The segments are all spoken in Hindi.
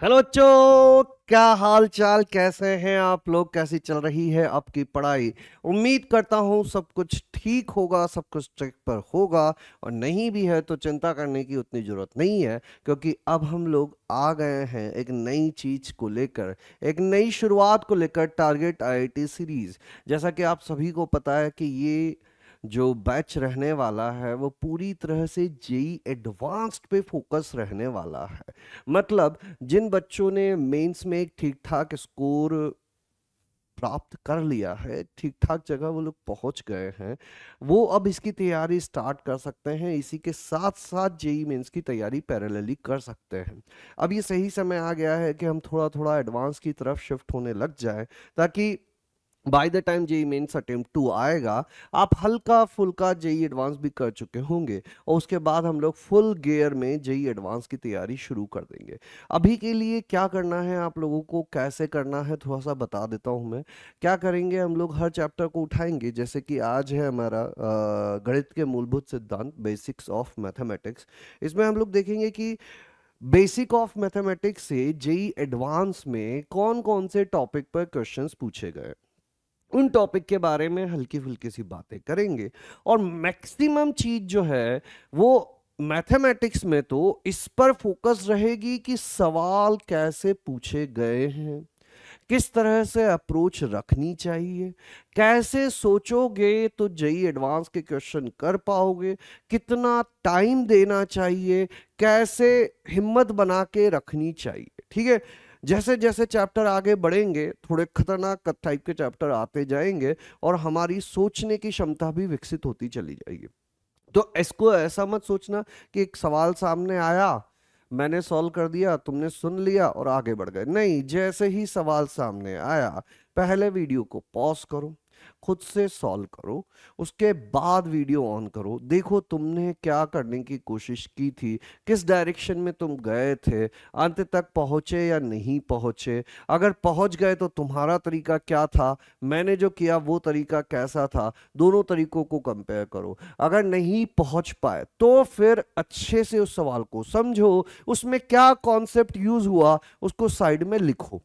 हेलो बच्चों, क्या हाल चाल, कैसे हैं आप लोग? कैसी चल रही है आपकी पढ़ाई? उम्मीद करता हूँ सब कुछ ठीक होगा, सब कुछ ट्रैक पर होगा। और नहीं भी है तो चिंता करने की उतनी ज़रूरत नहीं है, क्योंकि अब हम लोग आ गए हैं एक नई चीज़ को लेकर, एक नई शुरुआत को लेकर, टारगेट आईआईटी सीरीज़। जैसा कि आप सभी को पता है कि ये जो बैच रहने वाला है वो पूरी तरह से जेई एडवांस्ड पे फोकस रहने वाला है। मतलब जिन बच्चों ने मेंस में एक ठीक ठाक स्कोर प्राप्त कर लिया है, ठीक ठाक जगह वो लोग पहुंच गए हैं, वो अब इसकी तैयारी स्टार्ट कर सकते हैं। इसी के साथ साथ जेई मेंस की तैयारी पैरेलली कर सकते हैं। अब ये सही समय आ गया है कि हम थोड़ा थोड़ा एडवांस की तरफ शिफ्ट होने लग जाए, ताकि by the time JEE Mains attempt 2 आएगा, आप हल्का फुल्का जेई एडवांस भी कर चुके होंगे, और उसके बाद हम लोग फुल गियर में जेई एडवांस की तैयारी शुरू कर देंगे। अभी के लिए क्या करना है, आप लोगों को कैसे करना है, थोड़ा सा बता देता हूं मैं। क्या करेंगे, हम लोग हर चैप्टर को उठाएंगे। जैसे कि आज है हमारा गणित के मूलभूत सिद्धांत, बेसिक्स ऑफ मैथमेटिक्स। इसमें हम लोग देखेंगे कि बेसिक ऑफ मैथमेटिक्स से जेई एडवांस में कौन कौन से टॉपिक पर क्वेश्चंस पूछे गए, उन टॉपिक के बारे में हल्की फुल्की सी बातें करेंगे। और मैक्सिमम चीज जो है वो मैथमेटिक्स में तो इस पर फोकस रहेगी कि सवाल कैसे पूछे गए हैं, किस तरह से अप्रोच रखनी चाहिए, कैसे सोचोगे तो जेई एडवांस के क्वेश्चन कर पाओगे, कितना टाइम देना चाहिए, कैसे हिम्मत बना के रखनी चाहिए। ठीक है, जैसे जैसे चैप्टर आगे बढ़ेंगे थोड़े खतरनाक टाइप के चैप्टर आते जाएंगे, और हमारी सोचने की क्षमता भी विकसित होती चली जाएगी। तो इसको ऐसा मत सोचना कि एक सवाल सामने आया, मैंने सॉल्व कर दिया, तुमने सुन लिया और आगे बढ़ गए। नहीं, जैसे ही सवाल सामने आया, पहले वीडियो को पॉज करो, खुद से सॉल्व करो, उसके बाद वीडियो ऑन करो, देखो तुमने क्या करने की कोशिश की थी, किस डायरेक्शन में तुम गए थे, अंत तक पहुंचे या नहीं पहुंचे, अगर पहुंच गए तो तुम्हारा तरीका क्या था, मैंने जो किया वो तरीका कैसा था, दोनों तरीकों को कंपेयर करो। अगर नहीं पहुंच पाए तो फिर अच्छे से उस सवाल को समझो, उसमें क्या कॉन्सेप्ट यूज हुआ उसको साइड में लिखो।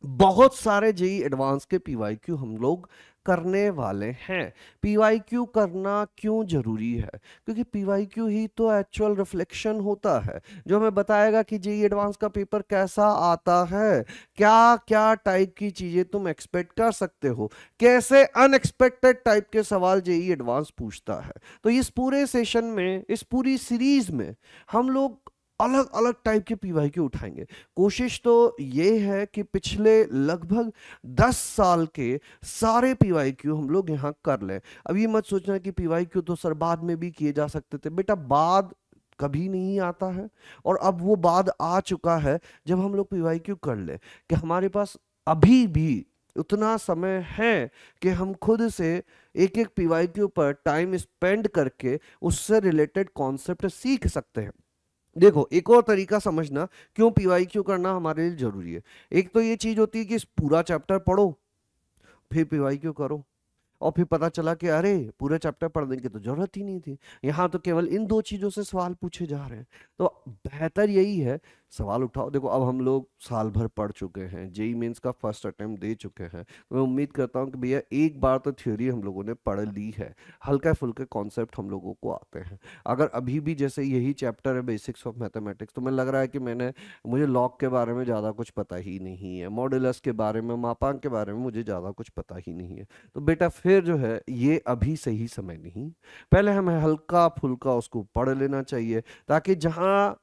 बहुत सारे जेई एडवांस के पीवाईक्यू हम लोग करने वाले हैं। पीवाईक्यू करना क्यों जरूरी है? क्योंकि पीवाईक्यू ही तो एक्चुअल रिफ्लेक्शन होता है जो हमें बताएगा कि जेई एडवांस का पेपर कैसा आता है, क्या क्या टाइप की चीजें तुम एक्सपेक्ट कर सकते हो, कैसे अनएक्सपेक्टेड टाइप के सवाल जेई एडवांस पूछता है। तो इस पूरे सेशन में, इस पूरी सीरीज में हम लोग अलग अलग टाइप के पीवाईक्यू उठाएंगे। कोशिश तो ये है कि पिछले लगभग 10 साल के सारे पीवाईक्यू हम लोग यहाँ कर लें। अब ये मत सोचना कि पीवाईक्यू तो सर बाद में भी किए जा सकते थे। बेटा, बाद कभी नहीं आता है, और अब वो बाद आ चुका है जब हम लोग पीवाईक्यू कर ले, कि हमारे पास अभी भी उतना समय है कि हम खुद से एक एक पीवाईक्यू पर टाइम स्पेंड करके उससे रिलेटेड कॉन्सेप्ट सीख सकते हैं। देखो, एक और तरीका समझना क्यों पीवाईक्यू करना हमारे लिए जरूरी है। एक तो ये चीज होती है कि इस पूरा चैप्टर पढ़ो फिर पीवाईक्यू करो, और फिर पता चला कि अरे पूरे चैप्टर पढ़ने की तो जरूरत ही नहीं थी, यहाँ तो केवल इन दो चीजों से सवाल पूछे जा रहे हैं। तो बेहतर यही है, सवाल उठाओ। देखो, अब हम लोग साल भर पढ़ चुके हैं, जेई मेंस का फर्स्ट अटेम्प्ट दे चुके हैं, तो मैं उम्मीद करता हूँ कि भैया एक बार तो थ्योरी हम लोगों ने पढ़ ली है, हल्का फुल्के कॉन्सेप्ट हम लोगों को आते हैं। अगर अभी भी जैसे यही चैप्टर है बेसिक्स ऑफ मैथमेटिक्स, तो मैं लग रहा है कि मुझे लॉग के बारे में ज़्यादा कुछ पता ही नहीं है, मॉड्यूलस के बारे में, मापांक के बारे में मुझे ज़्यादा कुछ पता ही नहीं है। तो बेटा फिर जो है ये अभी सही समय नहीं, पहले हमें हल्का फुल्का उसको पढ़ लेना चाहिए, ताकि जहां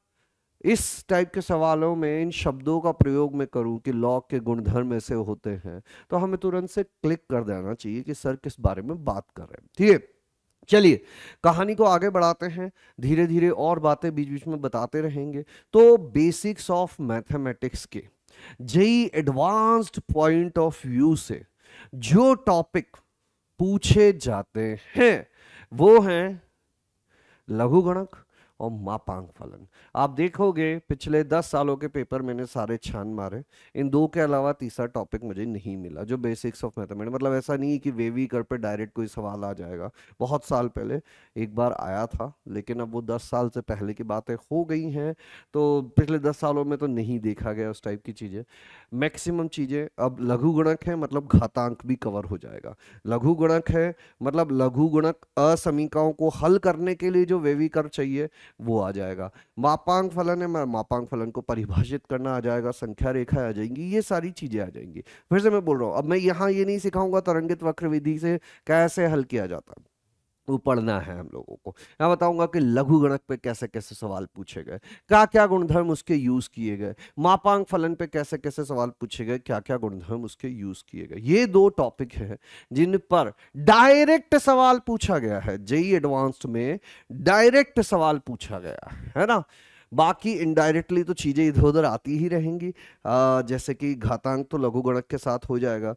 इस टाइप के सवालों में इन शब्दों का प्रयोग मैं करूं कि लॉग के गुणधर्म ऐसे होते हैं, तो हमें तुरंत से क्लिक कर देना चाहिए कि सर किस बारे में बात कर रहे हैं। ठीक है, चलिए कहानी को आगे बढ़ाते हैं, धीरे धीरे और बातें बीच बीच में बताते रहेंगे। तो बेसिक्स ऑफ मैथमेटिक्स के JEE advanced point of view से जो टॉपिक पूछे जाते हैं वो हैं लघुगणक और मापांक फलन। आप देखोगे पिछले 10 सालों के पेपर मैंने सारे छान मारे, इन दो के अलावा तीसरा टॉपिक मुझे नहीं मिला जो बेसिक्स ऑफ मैथमेटिक्स, मतलब ऐसा नहीं कि वेवी कर पे डायरेक्ट कोई सवाल आ जाएगा। बहुत साल पहले एक बार आया था, लेकिन अब वो 10 साल से पहले की बातें हो गई हैं, तो पिछले 10 सालों में तो नहीं देखा गया उस टाइप की चीज़ें। मैक्सिमम चीज़ें अब लघु गुणक है, मतलब घातांक भी कवर हो जाएगा। लघु गुणक है मतलब लघु गुणक असमीकाओं को हल करने के लिए जो वेवीकर चाहिए वो आ जाएगा। मापांक फलन है, मापांक फलन को परिभाषित करना आ जाएगा, संख्या रेखा आ जाएंगी, ये सारी चीजें आ जाएंगी। फिर से मैं बोल रहा हूं, अब मैं यहाँ ये नहीं सिखाऊंगा तरंगित वक्र विधि से कैसे हल किया जाता, वो पढ़ना है हम लोगों को। मैं बताऊंगा कि लघु गणक पे कैसे कैसे सवाल पूछे गए, क्या क्या गुणधर्म उसके यूज किए गए, मापांक फलन पे कैसे कैसे सवाल पूछे गए, क्या क्या गुणधर्म उसके यूज किए गए। ये दो टॉपिक हैं जिन पर डायरेक्ट सवाल पूछा गया है, जेईई एडवांस्ड में डायरेक्ट सवाल पूछा गया है ना। बाकी इनडायरेक्टली तो चीजें इधर उधर आती ही रहेंगी, जैसे कि घातांक तो लघु गणक के साथ हो जाएगा।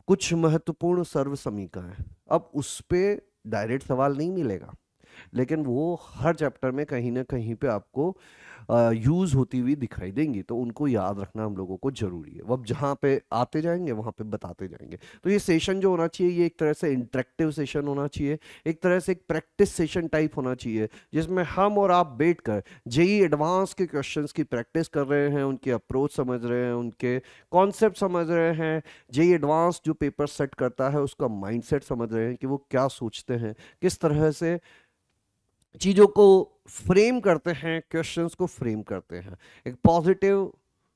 कुछ महत्वपूर्ण सर्व समीकरण, अब उस पे डायरेक्ट सवाल नहीं मिलेगा, लेकिन वो हर चैप्टर में कहीं ना कहीं पे आपको यूज होती हुई दिखाई देंगी, तो उनको याद रखना हम लोगों को जरूरी है। अब जहाँ पे आते जाएंगे वहाँ पे बताते जाएंगे। तो ये सेशन जो होना चाहिए ये एक तरह से इंटरेक्टिव सेशन होना चाहिए, एक तरह से एक प्रैक्टिस सेशन टाइप होना चाहिए, जिसमें हम और आप बैठकर जेईई एडवांस के क्वेश्चंस की प्रैक्टिस कर रहे हैं, उनकी अप्रोच समझ रहे हैं, उनके कॉन्सेप्ट समझ रहे हैं, जेईई एडवांस जो पेपर सेट करता है उसका माइंडसेट समझ रहे हैं कि वो क्या सोचते हैं, किस तरह से चीजों को फ्रेम करते हैं, क्वेश्चंस को फ्रेम करते हैं। एक पॉजिटिव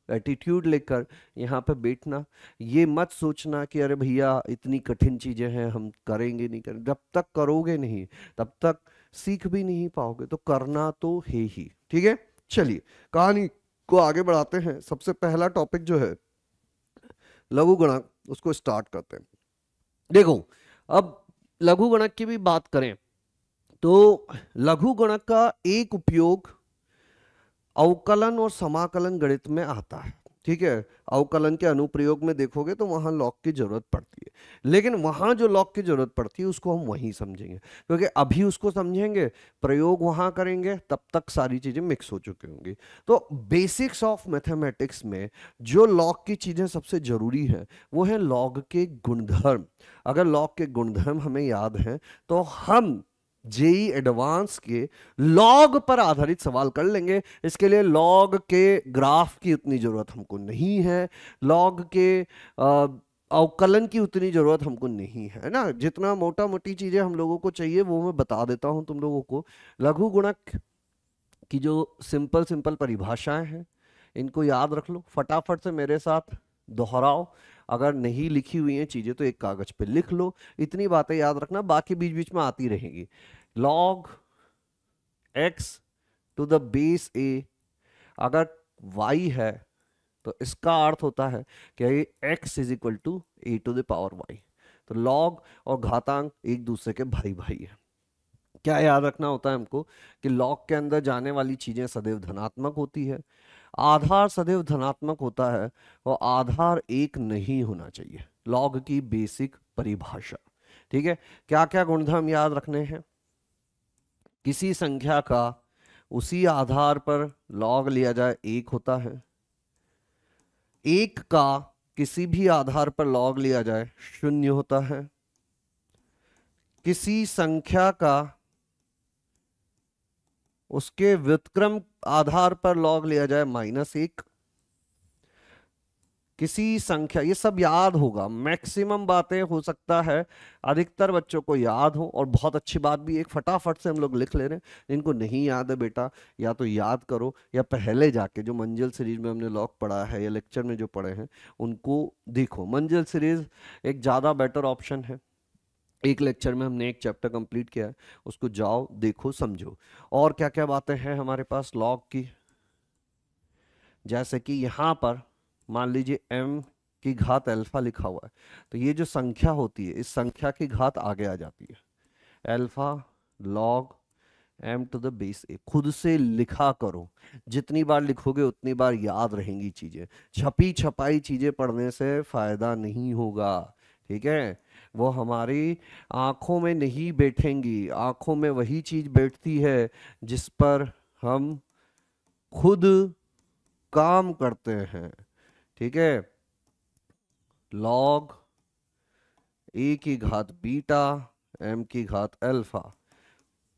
एटीट्यूड लेकर यहाँ पे बैठना, ये मत सोचना कि अरे भैया इतनी कठिन चीजें हैं हम करेंगे नहीं करेंगे। जब तक करोगे नहीं तब तक सीख भी नहीं पाओगे, तो करना तो है ही। ठीक है, चलिए कहानी को आगे बढ़ाते हैं। सबसे पहला टॉपिक जो है लघु गणक, उसको स्टार्ट करते हैं। देखो, अब लघु गणक की भी बात करें तो लघु गणक का एक उपयोग अवकलन और समाकलन गणित में आता है। ठीक है, अवकलन के अनुप्रयोग में देखोगे तो वहां लॉग की जरूरत पड़ती है, लेकिन वहां जो लॉग की जरूरत पड़ती है उसको हम वहीं समझेंगे, क्योंकि अभी उसको समझेंगे, प्रयोग वहां करेंगे, तब तक सारी चीजें मिक्स हो चुकी होंगी। तो बेसिक्स ऑफ मैथमेटिक्स में जो लॉग की चीजें सबसे जरूरी है वो है लॉग के गुणधर्म। अगर लॉग के गुणधर्म हमें याद हैं तो हम जेईई एडवांस के लॉग पर आधारित सवाल कर लेंगे। इसके लिए लॉग के ग्राफ की उतनी जरूरत हमको नहीं है, लॉग के अवकलन की उतनी जरूरत हमको नहीं है ना। जितना मोटा मोटी चीजें हम लोगों को चाहिए वो मैं बता देता हूं तुम लोगों को। लघु गुणक की जो सिंपल सिंपल परिभाषाएं हैं इनको याद रख लो, फटाफट से मेरे साथ दोहराओ। अगर नहीं लिखी हुई हैं चीजें तो एक कागज पे लिख लो, इतनी बातें याद रखना, बाकी बीच बीच में आती रहेंगी। Log x to the base a, अगर y है तो इसका अर्थ होता है कि x is equal to a to the power y। तो लॉग और घातांक एक दूसरे के भाई भाई है। क्या याद रखना होता है हमको कि लॉग के अंदर जाने वाली चीजें सदैव धनात्मक होती है, आधार सदैव धनात्मक होता है, और आधार एक नहीं होना चाहिए। लॉग की बेसिक परिभाषा। ठीक है, क्या क्या गुणधर्म याद रखने हैं? किसी संख्या का उसी आधार पर लॉग लिया जाए एक होता है, एक का किसी भी आधार पर लॉग लिया जाए शून्य होता है, किसी संख्या का उसके व्युत्क्रम आधार पर लॉग लिया जाए -1, किसी संख्या, ये सब याद होगा, मैक्सिमम बातें हो सकता है अधिकतर बच्चों को याद हो। और बहुत अच्छी बात भी एक फटाफट से हम लोग लिख ले रहे हैं। इनको नहीं याद है बेटा, या तो याद करो या पहले जाके जो मंजिल सीरीज में हमने लॉग पढ़ा है या लेक्चर में जो पढ़े हैं उनको देखो। मंजिल सीरीज एक ज़्यादा बेटर ऑप्शन है। एक लेक्चर में हमने एक चैप्टर कंप्लीट किया है, उसको जाओ देखो समझो। और क्या क्या बातें हैं हमारे पास लॉग की, जैसे कि यहाँ पर मान लीजिए m की घात अल्फा लिखा हुआ है, तो ये जो संख्या होती है इस संख्या की घात आगे आ जाती है, alpha log m to the base a। खुद से लिखा करो, जितनी बार लिखोगे उतनी बार याद रहेंगी चीजें। छपी छपाई चीजें पढ़ने से फायदा नहीं होगा, ठीक है, वो हमारी आंखों में नहीं बैठेंगी। आंखों में वही चीज बैठती है जिस पर हम खुद काम करते हैं। ठीक है, लॉग ए की घात बीटा एम की घात अल्फा,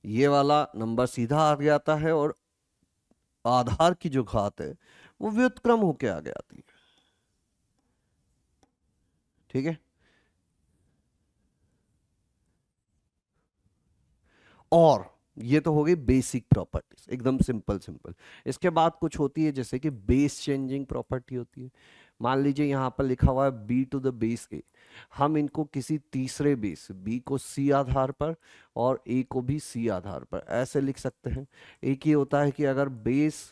ये वाला नंबर सीधा आ जाता है और आधार की जो घात है वो व्युत्क्रम होके आगे आती है। ठीक है, और ये तो हो गई बेसिक प्रॉपर्टीज, एकदम सिंपल सिंपल। इसके बाद कुछ होती है जैसे कि बेस चेंजिंग प्रॉपर्टी होती है। मान लीजिए यहाँ पर लिखा हुआ है b to the base a, हम इनको किसी तीसरे बेस b को c आधार पर और a को भी c आधार पर ऐसे लिख सकते हैं। एक ये होता है कि अगर बेस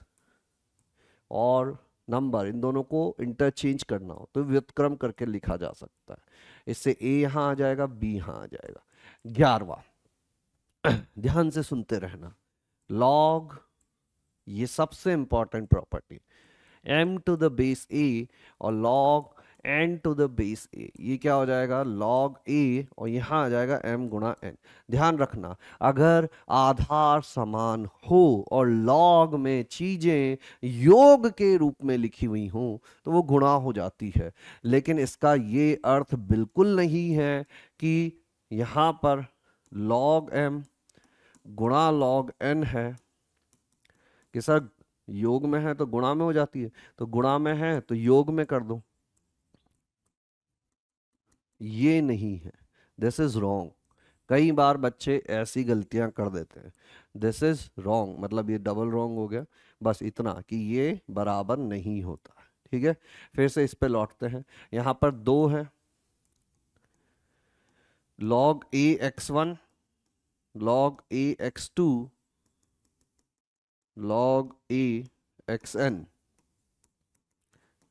और नंबर इन दोनों को इंटरचेंज करना हो तो व्युत्क्रम करके लिखा जा सकता है। इससे a यहाँ आ जाएगा, b यहाँ आ जाएगा। 11वां, ध्यान से सुनते रहना, लॉग, ये सबसे important property, m to the base a और log n to the base a, ये क्या हो जाएगा log a और यहाँ आ जाएगा m गुणा n। ध्यान रखना, अगर आधार समान हो और log में चीजें योग के रूप में लिखी हुई हों तो वो गुणा हो जाती है, लेकिन इसका ये अर्थ बिल्कुल नहीं है कि यहाँ पर log m गुणा log n है कि सर योग में है तो गुणा में हो जाती है, तो गुणा में है तो योग में कर दो। ये नहीं है, दिस इज रॉन्ग। कई बार बच्चे ऐसी गलतियां कर देते हैं, दिस इज रॉन्ग, मतलब ये डबल रॉन्ग हो गया। बस इतना कि ये बराबर नहीं होता। ठीक है, फिर से इस पे लौटते हैं। यहां पर 2 है, log a x1 log a x2 log a xn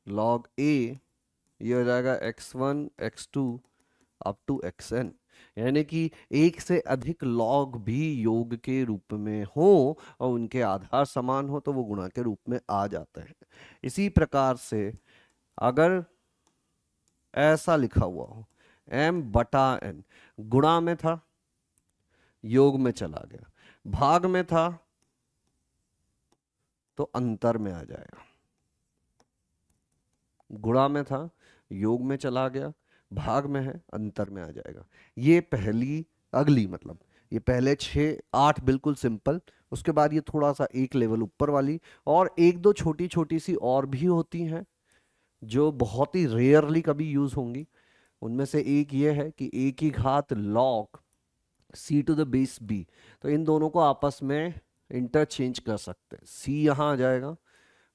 log a, ये हो जाएगा x1 x2 up to xn, यानी कि एक से अधिक लॉग भी योग के रूप में हो और उनके आधार समान हो तो वो गुणा के रूप में आ जाते हैं। इसी प्रकार से अगर ऐसा लिखा हुआ हो m बटा n, गुणा में था योग में चला गया, भाग में था तो अंतर में आ जाएगा, गुणा में था योग में चला गया, भाग में है अंतर में आ जाएगा। ये पहली अगली, मतलब ये पहले 6-8 बिल्कुल सिंपल, उसके बाद ये थोड़ा सा एक लेवल ऊपर वाली, और एक दो छोटी छोटी सी और भी होती हैं जो बहुत ही रेयरली कभी यूज होंगी। उनमें से एक ये है कि a की घात log c to the base b, तो इन दोनों को आपस में इंटरचेंज कर सकते हैं। c यहाँ आ जाएगा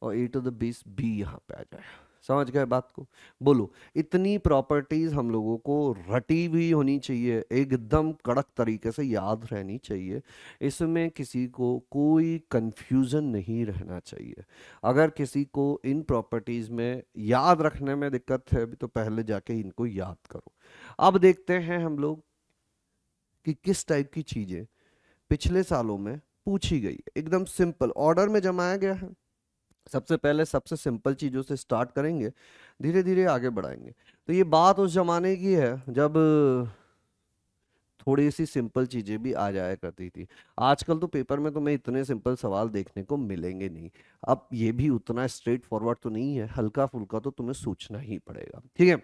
और a to the base b यहाँ पे आ जाएगा। समझ गए बात को? बोलो, इतनी प्रॉपर्टीज हम लोगों को रटी हुई होनी चाहिए, एकदम कड़क तरीके से याद रहनी चाहिए। इसमें किसी को कोई कंफ्यूजन नहीं रहना चाहिए। अगर किसी को इन प्रॉपर्टीज में याद रखने में दिक्कत है तो पहले जाके इनको याद करो। अब देखते हैं हम लोग कि किस टाइप की चीजें पिछले सालों में पूछी गई, एकदम सिंपल ऑर्डर में जमाया गया है। सबसे पहले सबसे सिंपल चीजों से स्टार्ट करेंगे, धीरे धीरे आगे बढ़ाएंगे। तो ये बात उस जमाने की है जब थोड़ी सी सिंपल चीजें भी आ जाया करती थी। आजकल तो पेपर में तुम्हें इतने सिंपल सवाल देखने को मिलेंगे नहीं। अब ये भी उतना स्ट्रेट फॉरवर्ड तो नहीं है, हल्का फुल्का तो तुम्हें सोचना ही पड़ेगा। ठीक है,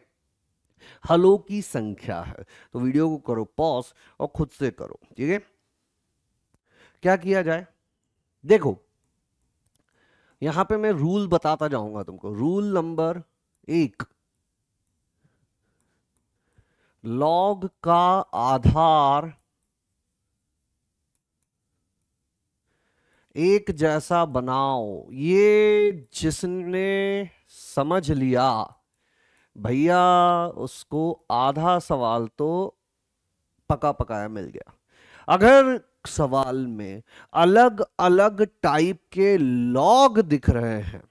हलों की संख्या है तो वीडियो को करो पॉज और खुद से करो। ठीक है, क्या किया जाए? देखो, यहां पे मैं रूल बताता जाऊंगा तुमको। रूल नंबर 1, लॉग का आधार एक जैसा बनाओ। ये जिसने समझ लिया भैया उसको आधा सवाल तो पका पकाया मिल गया। अगर सवाल में अलग अलग टाइप के लॉग दिख रहे हैं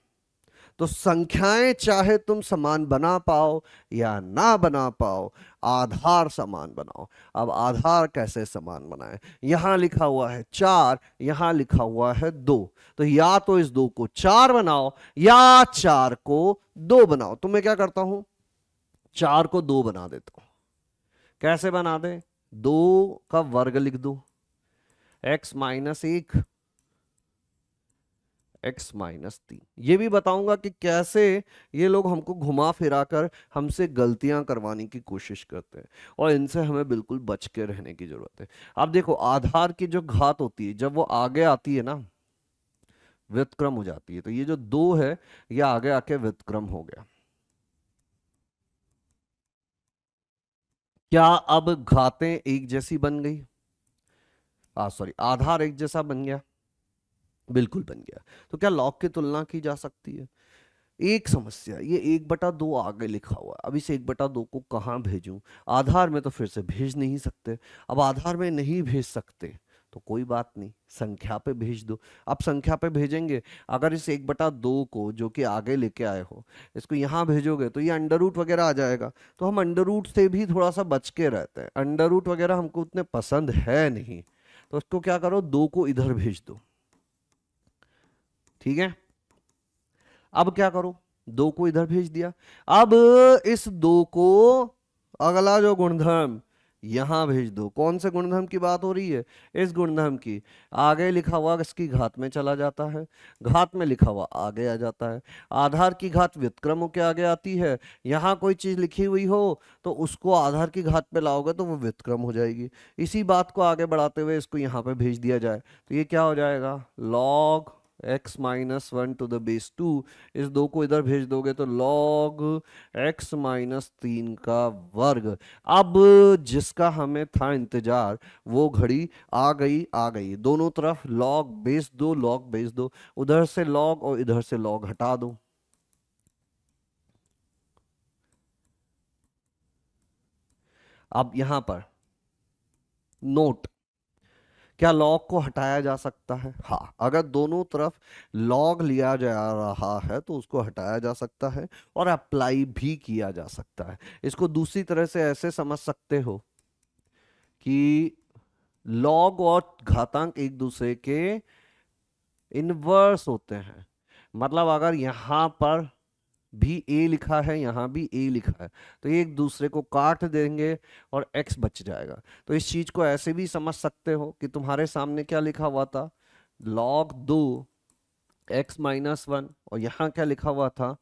तो संख्याएं चाहे तुम समान बना पाओ या ना बना पाओ, आधार समान बनाओ। अब आधार कैसे समान बनाए? यहां लिखा हुआ है 4, यहां लिखा हुआ है 2, तो या तो इस 2 को 4 बनाओ या 4 को 2 बनाओ। तो मैं क्या करता हूं, 4 को 2 बना देता हूं। कैसे बना दे, 2 का वर्ग लिख दो, x माइनस 1, x माइनस 3। ये भी बताऊंगा कि कैसे ये लोग हमको घुमा फिरा कर हमसे गलतियां करवाने की कोशिश करते हैं, और इनसे हमें बिल्कुल बच के रहने की जरूरत है। अब देखो, आधार की जो घात होती है जब वो आगे आती है ना, व्युत्क्रम हो जाती है। तो ये जो 2 है ये आगे आके व्युत्क्रम हो गया। क्या अब घातें एक जैसी बन गई? सॉरी, आधार एक जैसा बन गया, बिल्कुल बन गया। तो क्या लॉग की तुलना की जा सकती है? एक समस्या, ये 1/2 आगे लिखा हुआ है, अब इस 1/2 को कहाँ भेजूं? आधार में तो फिर से भेज नहीं सकते। अब आधार में नहीं भेज सकते तो कोई बात नहीं, संख्या पे भेज दो। अब संख्या पे भेजेंगे, अगर इस 1/2 को जो कि आगे लेके आए हो इसको यहाँ भेजोगे तो ये अंडर रूट वगैरह आ जाएगा। तो हम अंडर रूट से भी थोड़ा सा बच के रहते हैं, अंडर रूट वगैरह हमको उतने पसंद है नहीं। तो उसको क्या करो, 2 को इधर भेज दो, ठीक है। अब क्या करो, 2 को इधर भेज दिया। अब इस 2 को अगला जो गुणधर्म यहां भेज दो। कौन से गुणधर्म की बात हो रही है? इस गुणधर्म की। आगे लिखा हुआ इसकी घात में चला जाता है, घात में लिखा हुआ आगे आ जाता है। आधार की घात व्युत्क्रमों के आगे आती है। यहां कोई चीज लिखी हुई हो तो उसको आधार की घात पे लाओगे तो वो व्युत्क्रम हो जाएगी। इसी बात को आगे बढ़ाते हुए इसको यहाँ पे भेज दिया जाए तो ये क्या हो जाएगा, log x minus 1 to the base 2। इस 2 को इधर भेज दोगे तो log x माइनस 3 का वर्ग। अब जिसका हमें था इंतजार वो घड़ी आ गई। दोनों तरफ log बेस 2 log बेस 2, उधर से log और इधर से log हटा दो। अब यहां पर नोट, क्या लॉग को हटाया जा सकता है? हाँ, अगर दोनों तरफ लॉग लिया जा रहा है तो उसको हटाया जा सकता है और अप्लाई भी किया जा सकता है। इसको दूसरी तरह से ऐसे समझ सकते हो कि लॉग और घातांक एक दूसरे के इनवर्स होते हैं। मतलब अगर यहां पर भी a लिखा है, यहां भी a लिखा है, तो ये एक दूसरे को काट देंगे और x बच जाएगा। तो इस चीज को ऐसे भी समझ सकते हो कि तुम्हारे सामने क्या लिखा हुआ था, log 2 x माइनस 1, और यहां क्या लिखा हुआ था,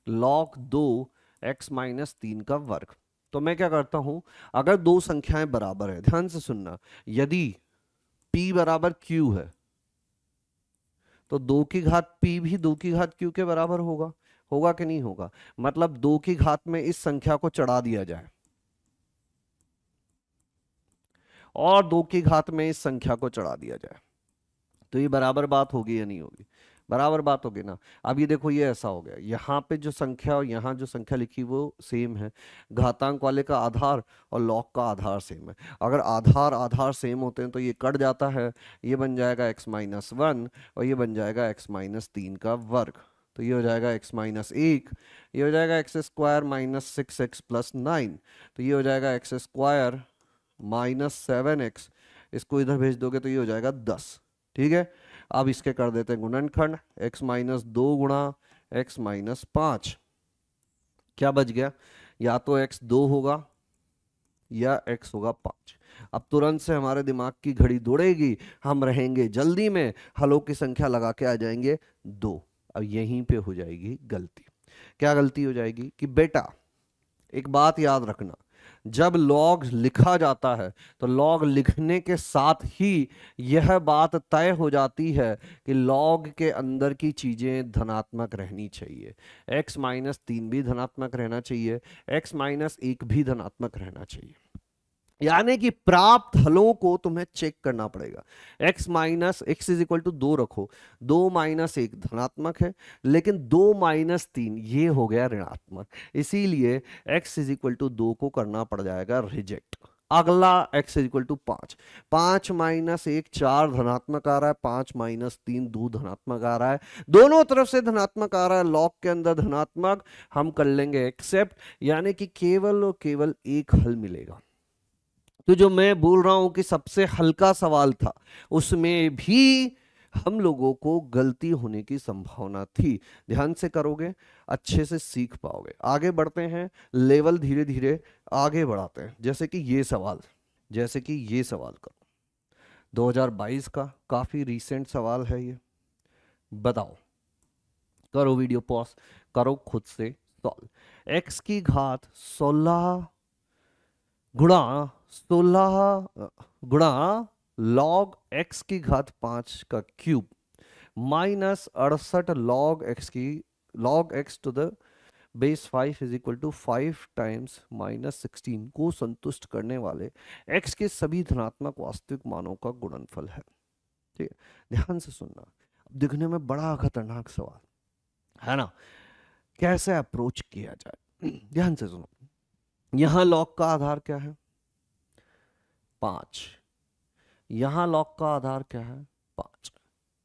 log 2 x माइनस 3 का वर्ग। तो मैं क्या करता हूं, अगर दो संख्याएं बराबर है, ध्यान से सुनना, यदि p बराबर q है तो 2 की घात p भी 2 की घात q के बराबर होगा। होगा कि नहीं होगा? मतलब 2 की घात में इस संख्या को चढ़ा दिया जाए और 2 की घात में इस संख्या को चढ़ा दिया जाए तो ये बराबर बात होगी या नहीं होगी? बराबर बात होगी ना। अब ये देखो, ये ऐसा हो गया, यहाँ पे जो संख्या और यहाँ जो संख्या लिखी वो सेम है। घातांक वाले का आधार और लॉग का आधार सेम है। अगर आधार आधार सेम होते हैं तो ये कट जाता है, ये बन जाएगा x माइनस 1 और ये बन जाएगा x माइनस 3 का वर्ग। तो ये हो जाएगा x माइनस 1, ये हो जाएगा x square minus 6x plus 9, तो ये हो जाएगा एक्स स्क्वायर माइनस 7x। इसको इधर भेज दोगे तो ये हो जाएगा 10, ठीक है। अब इसके कर देते हैं गुणनखंड, x माइनस 2 गुणा x माइनस 5। क्या बच गया, या तो x 2 होगा या x होगा 5। अब तुरंत से हमारे दिमाग की घड़ी दौड़ेगी, हम रहेंगे जल्दी में, हलों की संख्या लगा के आ जाएंगे 2। अब यहीं पे हो जाएगी गलती। क्या गलती हो जाएगी कि बेटा एक बात याद रखना, जब लॉग लिखा जाता है तो लॉग लिखने के साथ ही यह बात तय हो जाती है कि लॉग के अंदर की चीजें धनात्मक रहनी चाहिए। x माइनस 3 भी धनात्मक रहना चाहिए, x माइनस 1 भी धनात्मक रहना चाहिए। यानी कि प्राप्त हलों को तुम्हें चेक करना पड़ेगा। x minus x is equal to 2 रखो, 2 माइनस 1 धनात्मक है, लेकिन 2 माइनस 3 ये हो गया ऋणात्मक, इसीलिए x इज इक्वल टू 2 को करना पड़ जाएगा रिजेक्ट। अगला x is equal to 5, 5 minus 1 4 धनात्मक आ रहा है, 5 माइनस 3 2 धनात्मक आ रहा है, दोनों तरफ से धनात्मक आ रहा है, लॉग के अंदर धनात्मक, हम कर लेंगे एक्सेप्ट, यानी कि केवल और केवल एक हल मिलेगा। तो जो मैं बोल रहा हूं कि सबसे हल्का सवाल था उसमें भी हम लोगों को गलती होने की संभावना थी। ध्यान से करोगे अच्छे से सीख पाओगे। आगे बढ़ते हैं, लेवल धीरे धीरे आगे बढ़ाते हैं। जैसे कि ये सवाल करो, 2022 का काफी रीसेंट सवाल है ये। बताओ, करो वीडियो पॉज, करो खुद से सॉल्व। एक्स की घात 16 गुणा 16 गुणा लॉग एक्स की घात 5 का cube minus 68 log x to the base 5 is equal to 5 times -16 को संतुष्ट करने वाले x के सभी धनात्मक वास्तविक मानों का गुणनफल है। ठीक है, ध्यान से सुनना। अब दिखने में बड़ा खतरनाक सवाल है ना, कैसे अप्रोच किया जाए। ध्यान से सुनो, यहां लॉग का आधार क्या है 5, यहां लॉग का आधार क्या है 5।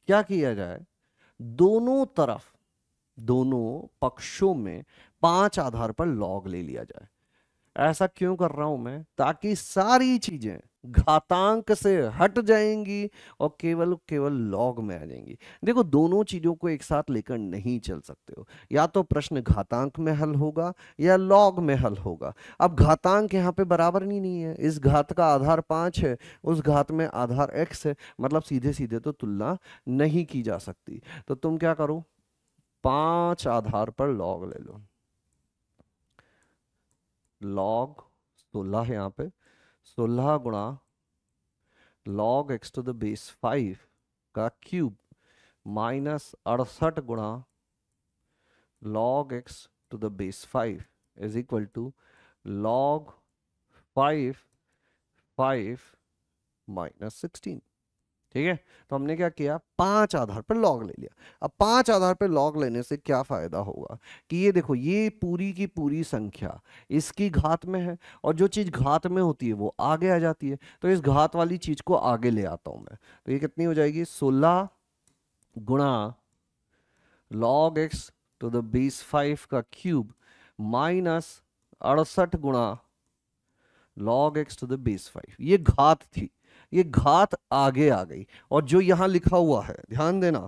क्या किया जाए, दोनों तरफ दोनों पक्षों में 5 आधार पर लॉग ले लिया जाए। ऐसा क्यों कर रहा हूं मैं, ताकि सारी चीजें घातांक से हट जाएंगी और केवल केवल लॉग में आ जाएंगी। देखो, दोनों चीजों को एक साथ लेकर नहीं चल सकते हो, या तो प्रश्न घातांक में हल होगा या लॉग में हल होगा। अब घातांक यहाँ पे बराबर नहीं है, इस घात का आधार 5 है, उस घात में आधार x है, मतलब सीधे सीधे तो तुलना नहीं की जा सकती। तो तुम क्या करो, 5 आधार पर लॉग ले लो। लॉग 16 है यहाँ पे, 16 गुणा log x to the base 5 का क्यूब माइनस 68 गुणा log x to the base 5 is equal to log 5 minus 16। ठीक है, तो हमने क्या किया, 5 आधार पर लॉग ले लिया। अब 5 आधार पर लॉग लेने से क्या फायदा होगा कि ये देखो, ये पूरी की पूरी संख्या इसकी घात में है, और जो चीज घात में होती है वो आगे आ जाती है। तो इस घात वाली चीज को आगे ले आता हूं मैं, तो ये कितनी हो जाएगी, 16 गुणा log x to the base 5 का क्यूब माइनस 68 गुणा log x to the base 5। ये घात थी, ये घात आगे आ गई, और जो यहां लिखा हुआ है, ध्यान देना,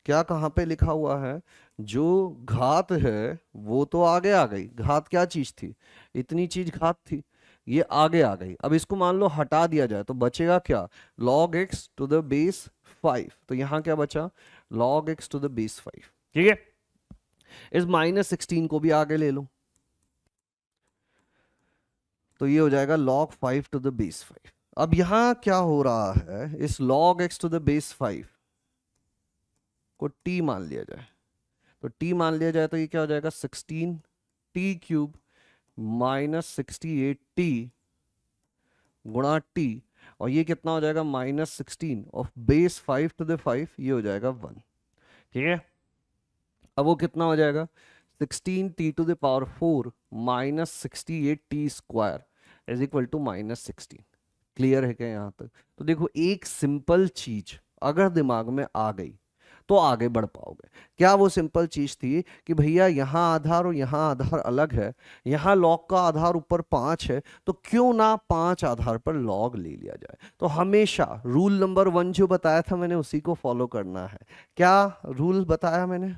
क्या कहां पे लिखा हुआ है, जो घात है वो तो आगे आ गई। घात क्या चीज थी, इतनी चीज घात थी, ये आगे आ गई। अब इसको मान लो हटा दिया जाए तो बचेगा क्या, log x to the base 5। तो यहां क्या बचा, log x to the base 5। ठीक है, इस -16 को भी आगे ले लो, तो ये हो जाएगा log 5 टू द बेस 5। अब यहां क्या हो रहा है, इस log x to the base 5 को t मान लिया जाए, तो t मान लिया जाए तो ये क्या हो जाएगा, 16t क्यूब माइनस 68t गुणा t, और ये कितना हो जाएगा, -16 और बेस 5 टू द 5, ये हो जाएगा 1। ठीक है, अब वो कितना हो जाएगा, 16t to the power 4 minus 68t square is equal to -16। Clear है क्या यहाँ तक। तो देखो, एक सिंपल चीज अगर दिमाग में आ गई तो आगे बढ़ पाओगे। क्या वो सिंपल चीज थी कि भैया यहाँ आधार और यहाँ आधार अलग है, यहाँ लॉग का आधार ऊपर 5 है, तो क्यों ना 5 आधार पर लॉग ले लिया जाए। तो हमेशा रूल नंबर 1 जो बताया था मैंने, उसी को फॉलो करना है। क्या रूल बताया मैंने,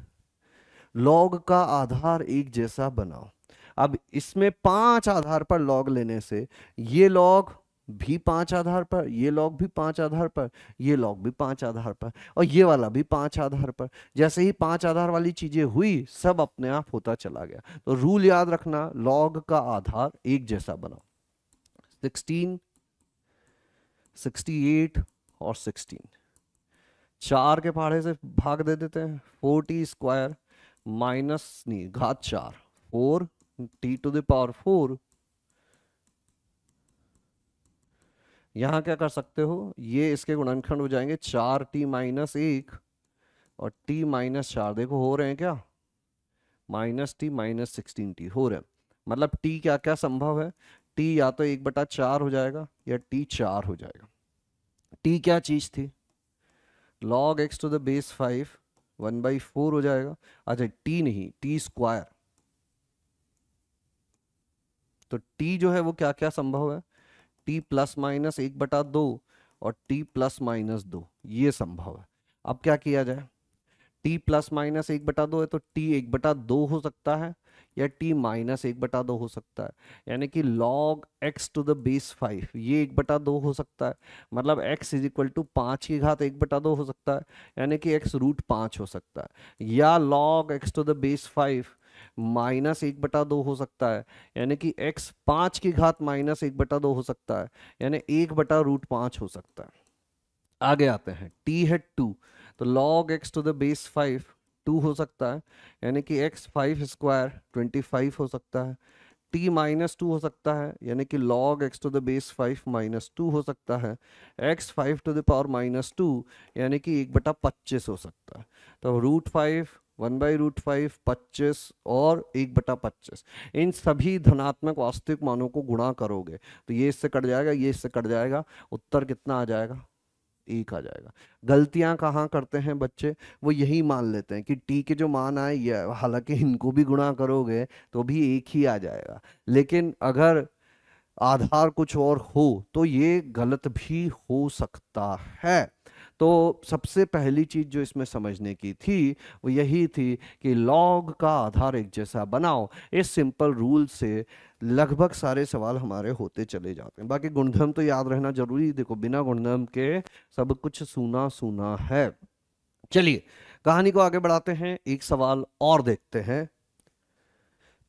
लॉग का आधार एक जैसा बनाओ। अब इसमें 5 आधार पर लॉग लेने से ये लॉग भी 5 आधार पर, ये लॉग भी 5 आधार पर, ये लॉग भी 5 आधार पर, और ये वाला भी 5 आधार पर। जैसे ही 5 आधार वाली चीजें हुई, सब अपने आप होता चला गया। तो रूल याद रखना, लॉग का आधार एक जैसा बनाओ। 16, 68 और 16, 4 के पहाड़े से भाग दे देते हैं, 4t स्क्वायर माइनस नहीं घात 4, 4t टू द पावर 4। यहां क्या कर सकते हो, ये इसके गुणनखंड हो जाएंगे, 4t माइनस 1 और t माइनस 4। देखो हो रहे हैं क्या, -t माइनस 16t हो रहे हैं। मतलब t क्या क्या संभव है, t या तो 1/4 हो जाएगा या t 4 हो जाएगा। t क्या चीज थी, log x to the base 5 1/4 हो जाएगा। अच्छा, t नहीं, t स्क्वायर। तो t जो है वो क्या क्या संभव है, t ± 1/2 और t ± 2, ये संभव है। अब क्या किया जाए, टी प्लस माइनस 1/2 है तो टी 1/2 हो सकता है या टी माइनस 1/2 हो सकता है, यानी कि log x to the base 5 ये 1/2 हो सकता है, मतलब x इज इक्वल टू 5 की घात 1/2 हो सकता है, यानी कि x √5 हो सकता है, या log x to the base 5 minus 1/2 हो सकता है, यानी कि x 5 की घात -1/2 हो सकता है, यानी 1/√5 हो सकता है। आगे आते हैं, t है 2 तो log x to the base 5 2 हो सकता है, यानी कि x 5² 25 हो सकता है, t -2 हो सकता है, यानी कि log x to the base 5 -2 हो सकता है, x 5 टू द पावर -2 यानी कि 1/25 हो सकता है। तो √5 1/√5 25 और 1/25 इन सभी धनात्मक वास्तविक मानों को गुणा करोगे तो ये इससे कट जाएगा, ये इससे कट जाएगा, उत्तर कितना आ जाएगा, 1 आ जाएगा। गलतियां कहाँ करते हैं बच्चे, वो यही मान लेते हैं कि टी के जो मान आए ये, हालांकि इनको भी गुणा करोगे तो भी 1 ही आ जाएगा, लेकिन अगर आधार कुछ और हो तो ये गलत भी हो सकता है। तो सबसे पहली चीज जो इसमें समझने की थी वो यही थी कि लॉग का आधार एक जैसा बनाओ। इस सिंपल रूल से लगभग सारे सवाल हमारे होते चले जाते हैं। बाकी गुणधर्म तो याद रहना जरूरी, देखो बिना गुणधर्म के सब कुछ सूना सूना है। चलिए कहानी को आगे बढ़ाते हैं, एक सवाल और देखते हैं।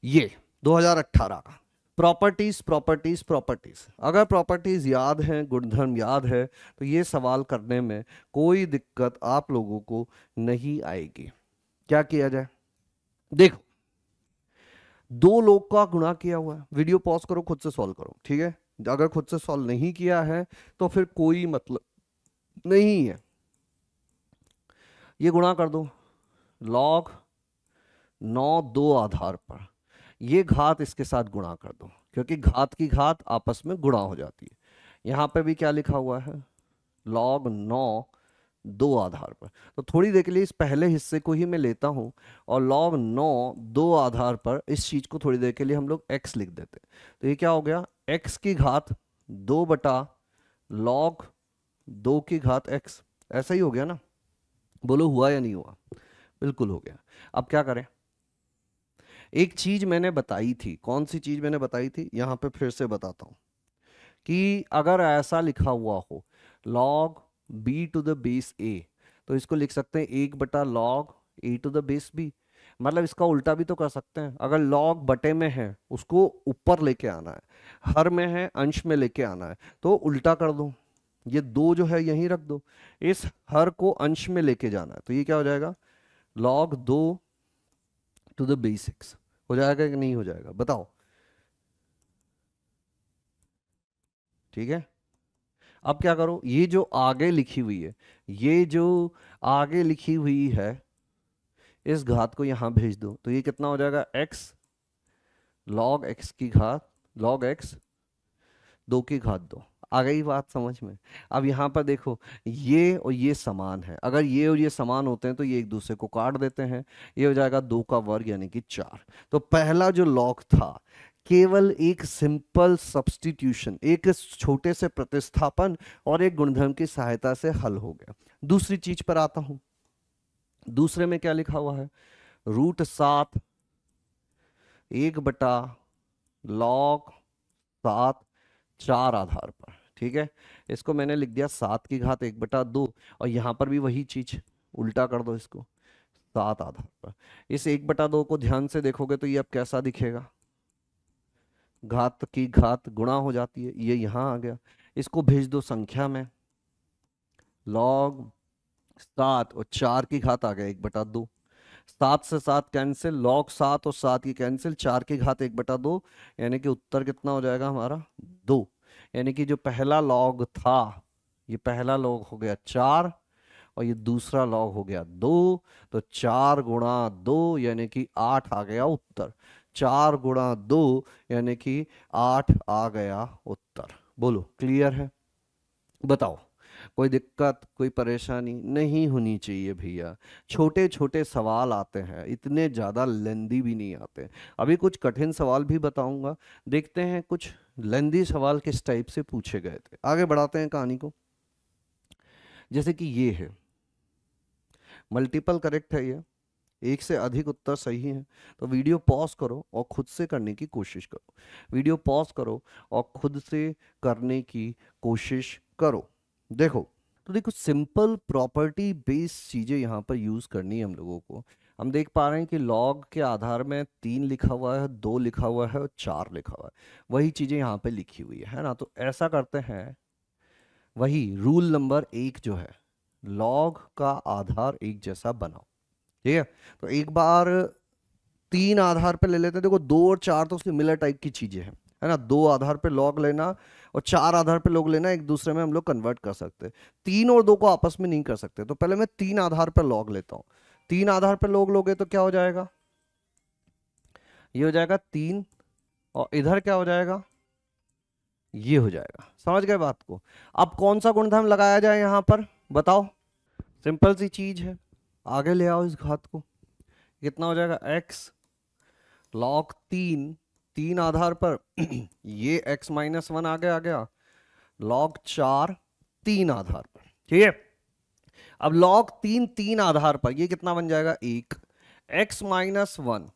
ये 2018 का प्रॉपर्टीज प्रॉपर्टीज प्रॉपर्टीज, अगर प्रॉपर्टीज याद हैं, गुणधर्म याद है तो ये सवाल करने में कोई दिक्कत आप लोगों को नहीं आएगी। क्या किया जाए, देखो दो लोग का गुणा किया हुआ है, वीडियो पॉज करो खुद से सॉल्व करो, ठीक है। अगर खुद से सॉल्व नहीं किया है तो फिर कोई मतलब नहीं है। ये गुणा कर दो log 9 2 आधार पर, ये घात इसके साथ गुणा कर दो क्योंकि घात की घात आपस में गुणा हो जाती है। यहां पे भी क्या लिखा हुआ है, log 9 2 आधार पर, तो थोड़ी देर के लिए इस पहले हिस्से को ही मैं लेता हूं और log 9 2 आधार पर इस चीज को थोड़ी देर के लिए हम लोग x लिख देते हैं। तो ये क्या हो गया, x की घात 2 बटा log 2 की घात x, ऐसा ही हो गया ना, बोलो हुआ या नहीं हुआ, बिल्कुल हो गया। अब क्या करें, एक चीज मैंने बताई थी, कौन सी चीज मैंने बताई थी, यहां पे फिर से बताता हूं कि अगर ऐसा लिखा हुआ हो log b to the base a तो इसको लिख सकते हैं 1/log a to the base b, मतलब इसका उल्टा भी तो कर सकते हैं। अगर log बटे में है उसको ऊपर लेके आना है, हर में है अंश में लेके आना है, तो उल्टा कर दो, ये 2 जो है यहीं रख दो, इस हर को अंश में लेके जाना है, तो ये क्या हो जाएगा log 2 to the base x, हो जाएगा कि नहीं हो जाएगा बताओ, ठीक है। अब क्या करो, ये जो आगे लिखी हुई है, ये जो आगे लिखी हुई है इस घात को यहां भेज दो, तो ये कितना हो जाएगा x log x की घात log x 2 की घात 2। आ गई बात समझ में। अब यहां पर देखो ये और ये समान है, अगर ये और ये समान होते हैं तो ये एक दूसरे को काट देते हैं, ये हो जाएगा 2 का वर्ग यानी कि 4। तो पहला जो log था केवल एक सिंपल सब्स्टिट्यूशन, एक छोटे से प्रतिस्थापन और एक गुणधर्म की सहायता से हल हो गया। दूसरी चीज पर आता हूं, दूसरे में क्या लिखा हुआ है, √7 1/log 7 4 आधार पर, ठीक है। इसको मैंने लिख दिया 7 की घात 1/2 और यहां पर भी वही चीज उल्टा कर दो, इसको 7 आधार पर। इस 1/2 को ध्यान से देखोगे तो ये अब कैसा दिखेगा, घात की घात गुणा हो जाती है, ये यहां आ गया, इसको भेज दो संख्या में, log 7 और 4 की घात आ गया 1/2, 7 से 7 कैंसिल, log 7 और 7 की कैंसिल, 4 की घात 1/2, यानी कि उत्तर कितना हो जाएगा हमारा 2। यानी कि जो पहला log था ये पहला log हो गया 4 और ये दूसरा log हो गया 2, तो 4 गुणा 2 यानी कि 8 आ गया उत्तर, 4 गुणा 2 यानी कि 8 आ गया उत्तर। बोलो क्लियर है, बताओ कोई दिक्कत कोई परेशानी नहीं होनी चाहिए भैया। छोटे छोटे सवाल आते हैं, इतने ज़्यादा लेंदी भी नहीं आते। अभी कुछ कठिन सवाल भी बताऊंगा, देखते हैं कुछ लेंदी सवाल किस टाइप से पूछे गए थे। आगे बढ़ाते हैं कहानी को, जैसे कि ये है मल्टीपल करेक्ट है ये, एक से अधिक उत्तर सही है। तो वीडियो पॉज करो और खुद से करने की कोशिश करो। वीडियो पॉज करो और खुद से करने की कोशिश करो। देखो, तो देखो सिंपल प्रॉपर्टी बेस्ड चीजें यहाँ पर यूज करनी है हम लोगों को। हम देख पा रहे हैं कि लॉग के आधार में 3 लिखा हुआ है, 2 लिखा हुआ है और 4 लिखा हुआ है। वही चीजें यहाँ पे लिखी हुई है ना। तो ऐसा करते हैं, वही रूल नंबर 1 जो है, लॉग का आधार एक जैसा बनाओ। ठीक है, तो एक बार 3 आधार पे ले लेते हैं। देखो 2 और 4 तो सिमिलर टाइप की चीजें हैं, है ना। 2 आधार पे लॉग लेना और 4 आधार पे लॉग लेना, एक दूसरे में हम लोग कन्वर्ट कर सकते हैं। 3 और 2 को आपस में नहीं कर सकते। तो पहले मैं 3 आधार पे लॉग लेता हूं। 3 आधार पे लॉग लोगे तो क्या हो जाएगा, ये हो जाएगा 3, और इधर क्या हो जाएगा, ये हो जाएगा। समझ गए बात को। अब कौन सा गुणधर्म लगाया जाए यहां पर, बताओ। सिंपल सी चीज है, आगे ले आओ इस घात को। कितना हो जाएगा, x log 3 आधार पर ये x -1 आगे आ गया, log 4 3 आधार पर। ठीक है, अब log 3 आधार पर ये कितना बन जाएगा, 1 x -1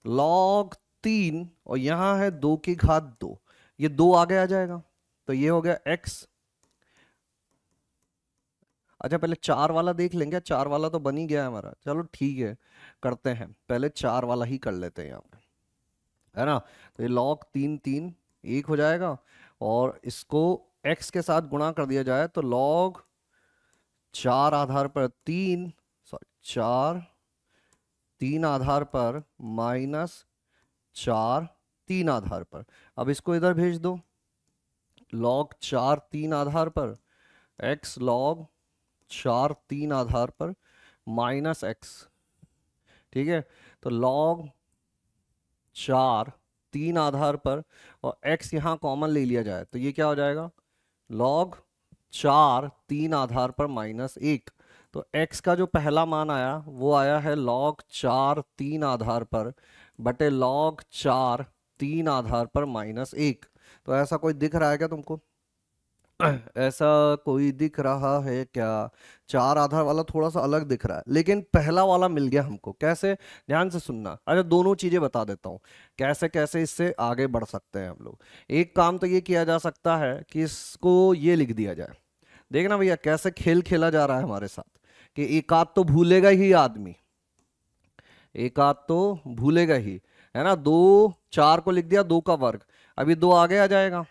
log 3, और यहां है 2 की घात 2, ये 2 आगे आ जाएगा। तो ये हो गया x। अच्छा पहले 4 वाला देख लेंगे, 4 वाला तो बन ही गया है हमारा। चलो ठीक है, करते हैं, पहले 4 वाला ही कर लेते हैं यहाँ पे, है ना। तो ये log 3 1 हो जाएगा, और इसको x के साथ गुणा कर दिया जाए तो log 4 आधार पर 3, सॉरी 4 3 आधार पर -4 3 आधार पर। अब इसको इधर भेज दो, log 4 3 आधार पर x log 4 3 आधार पर -x। ठीक है, तो log 4 3 आधार पर, और x यहां कॉमन ले लिया जाए तो ये क्या हो जाएगा, log 4 3 आधार पर -1। तो x का जो पहला मान आया वो आया है log 4 3 आधार पर बटे log 4 3 आधार पर -1। तो ऐसा कोई दिख रहा है क्या तुमको, ऐसा कोई दिख रहा है क्या। 4 आधार वाला थोड़ा सा अलग दिख रहा है, लेकिन पहला वाला मिल गया हमको। कैसे, ध्यान से सुनना। अच्छा दोनों चीजें बता देता हूं कैसे कैसे इससे आगे बढ़ सकते हैं हम लोग। एक काम तो ये किया जा सकता है कि इसको ये लिख दिया जाए। देखना भैया कैसे खेल खेला जा रहा है हमारे साथ, कि एक आध तो भूलेगा ही आदमी, एक आध तो भूलेगा ही, है ना। 2 4 को लिख दिया 2 का वर्ग, अभी 2 आगे आ जाएगा।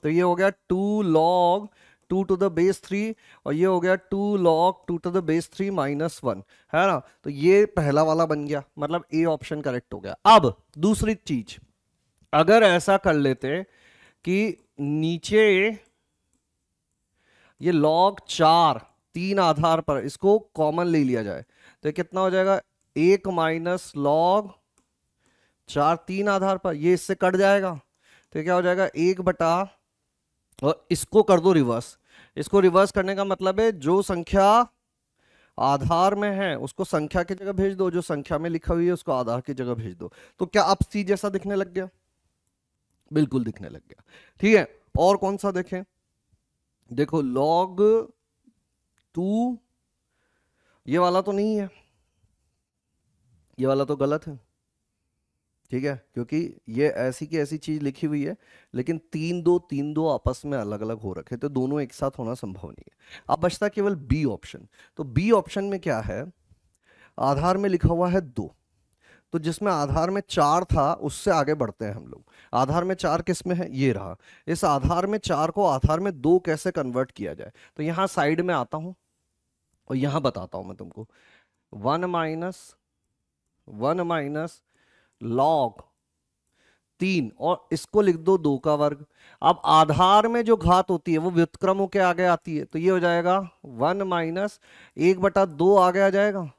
तो ये हो गया 2 log 2 to the base 3, और ये हो गया 2 log 2 to the base 3 -1, है ना। तो ये पहला वाला बन गया, मतलब ए ऑप्शन करेक्ट हो गया। अब दूसरी चीज, अगर ऐसा कर लेते कि नीचे ये log 4 3 आधार पर इसको कॉमन ले लिया जाए तो ये कितना हो जाएगा, 1 log 4 3 आधार पर, ये इससे कट जाएगा। तो ये क्या हो जाएगा, 1 बटा, और इसको कर दो रिवर्स। इसको रिवर्स करने का मतलब है जो संख्या आधार में है उसको संख्या की जगह भेज दो, जो संख्या में लिखा हुई है उसको आधार की जगह भेज दो। तो क्या अब सी जैसा दिखने लग गया, बिल्कुल दिखने लग गया। ठीक है, और कौन सा देखें, देखो log 2, ये वाला तो नहीं है, ये वाला तो गलत है। ठीक है, क्योंकि ये ऐसी की ऐसी चीज लिखी हुई है, लेकिन 3 2 आपस में अलग अलग हो रखे, तो दोनों एक साथ होना संभव नहीं है। अब बचता केवल बी ऑप्शन। तो बी ऑप्शन में क्या है, आधार में लिखा हुआ है 2, तो जिसमें आधार में 4 था उससे आगे बढ़ते हैं हम लोग। आधार में 4 किस में है, ये रहा। इस आधार में 4 को आधार में 2 कैसे कन्वर्ट किया जाए, तो यहां साइड में आता हूं और यहां बताता हूं मैं तुमको। 1 माइनस log 3, और इसको लिख दो 2 का वर्ग। अब आधार में जो घात होती है वो व्युत्क्रम होके आगे आती है, तो ये हो जाएगा 1 माइनस 1/2 आगे आ जाएगा।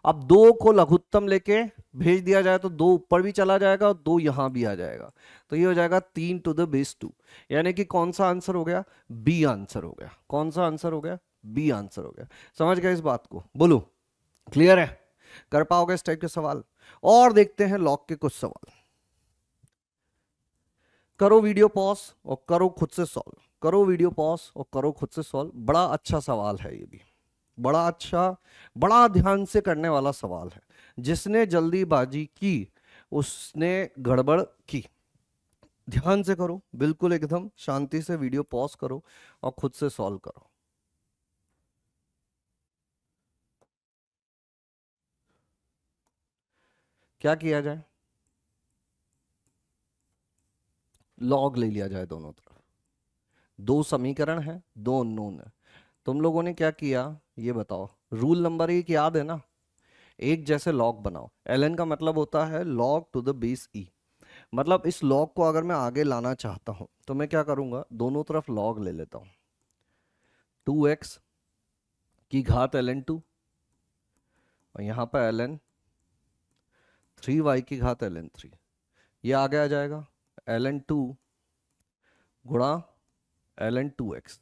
अब 2 को लघुत्तम लेके भेज दिया जाए तो 2 ऊपर भी चला जाएगा और 2 यहां भी आ जाएगा। तो ये हो जाएगा 3 to the base 2, यानी कि कौन सा आंसर हो गया, बी आंसर हो गया। कौन सा आंसर हो गया, बी आंसर हो गया। समझ गए इस बात को, बोलो क्लियर है, कर पाओगे इस टाइप के सवाल। और देखते हैं लॉग के कुछ सवाल। करो वीडियो पॉज और करो खुद से सॉल्व, करो वीडियो पॉज और करो खुद से सॉल्व। बड़ा अच्छा सवाल है ये भी, बड़ा अच्छा, बड़ा ध्यान से करने वाला सवाल है। जिसने जल्दीबाजी की उसने गड़बड़ की। ध्यान से करो, बिल्कुल एकदम शांति से वीडियो पॉज करो और खुद से सॉल्व करो। क्या किया जाए? लॉग ले लिया जाए दोनों तरफ। दो समीकरण है, दो अननोन है। तुम लोगों ने क्या किया ये बताओ। रूल नंबर 1 याद है ना? एक जैसे लॉग बनाओ। ln का मतलब होता है log to the base e। मतलब इस लॉग को अगर मैं आगे लाना चाहता हूं तो मैं क्या करूंगा, दोनों तरफ लॉग ले लेता हूं। 2x की घात ln 2 और यहां पर ln 3y की घात ln 3। ये आगे आ जाएगा ln 2 गुणा ln 2x।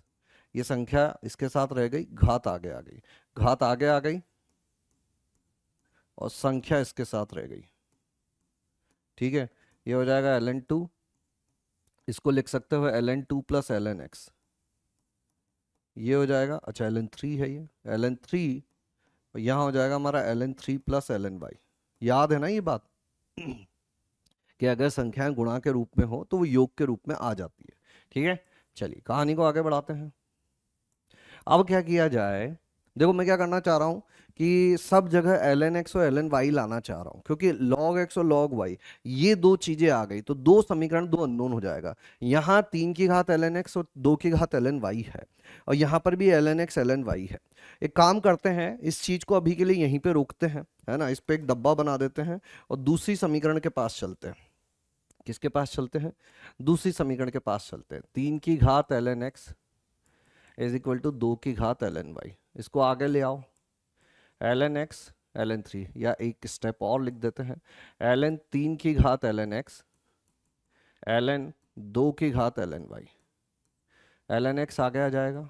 ये संख्या इसके साथ रह गई, घात आगे आ गई, घात आगे आ गई और संख्या इसके साथ रह गई। ठीक है, ये हो जाएगा ln 2। इसको लिख सकते हो ln 2 प्लस ln x। ये हो जाएगा, अच्छा ln 3 है ये, ln 3 और यहाँ हो जाएगा हमारा ln 3 प्लस ln y। याद है ना ये बात कि अगर संख्याएं गुणा के रूप में हो तो वो योग के रूप में आ जाती है। ठीक है, चलिए कहानी को आगे बढ़ाते हैं। अब क्या किया जाए, देखो मैं क्या करना चाह रहा हूं कि सब जगह ln x और ln y लाना चाह रहा हूं, क्योंकि log x और log y ये दो चीजें आ गई तो दो समीकरण, दो अननोन हो जाएगा। यहाँ 3 की घात ln x और 2 की घात ln y है और यहाँ पर भी ln x ln y है। एक काम करते हैं, इस चीज को अभी के लिए यहीं पे रोकते हैं, है ना, इस पे एक डब्बा बना देते हैं और दूसरी समीकरण के पास चलते हैं। किसके पास चलते हैं? दूसरी समीकरण के पास चलते हैं। 3 की घात ln x is equal to 2 की घात ln y। इसको आगे ले आओ, ln x ln 3, या एक स्टेप और लिख देते हैं, ln 3 की घात ln x ln 2 की घात ln y। ln x आगे आ जाएगा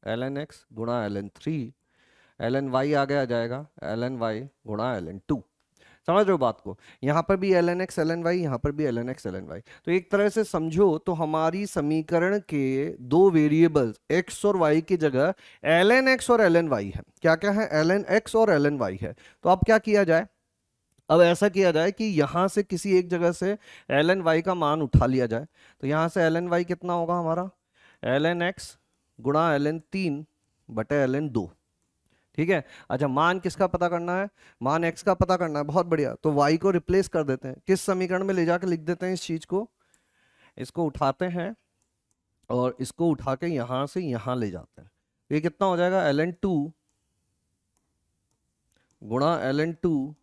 ln x गुणा ln 3, ln y आगे आ जाएगा ln y गुणा ln 2। समझ रहे हो बात को? यहां पर भी ln x ln y, यहां पर भी ln x ln y। तो एक तरह से समझो तो हमारी समीकरण के दो वेरिएबल्स x और y की जगह ln x और ln y है। क्या क्या है? ln x और ln y है। तो अब क्या किया जाए? अब ऐसा किया जाए कि यहां से किसी एक जगह से ln y का मान उठा लिया जाए। तो यहां से ln y कितना होगा हमारा? ln x गुणा ln 3 बटे ln 2। ठीक है, अच्छा मान किसका पता करना है? मान x का पता करना है। बहुत बढ़िया, तो y को रिप्लेस कर देते हैं, किस समीकरण में ले जाकर लिख देते हैं इस चीज को, इसको उठाते हैं और इसको उठा के यहां से यहां ले जाते हैं। ये कितना हो जाएगा? ln 2 गुणा ln 2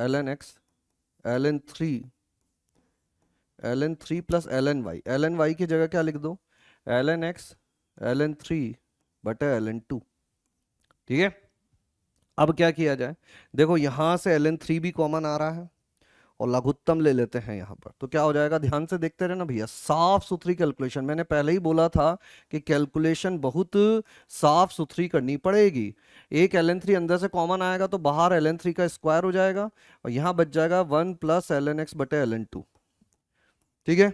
ln x ln 3 plus ln y की जगह क्या लिख दो? ln x ln 3 बटे ln 2। ठीक है, अब क्या किया जाए? देखो यहां से ln 3 भी कॉमन आ रहा है और लघुत्तम ले लेते हैं यहां पर, तो क्या हो जाएगा? ध्यान से देखते रहना भैया, साफ सुथरी कैलकुलेशन। मैंने पहले ही बोला था कि कैलकुलेशन बहुत साफ सुथरी करनी पड़ेगी। एक ln 3 अंदर से कॉमन आएगा तो बाहर ln 3 का स्क्वायर हो जाएगा और यहां बच जाएगा 1 प्लस ln x बटे ln 2। ठीक है,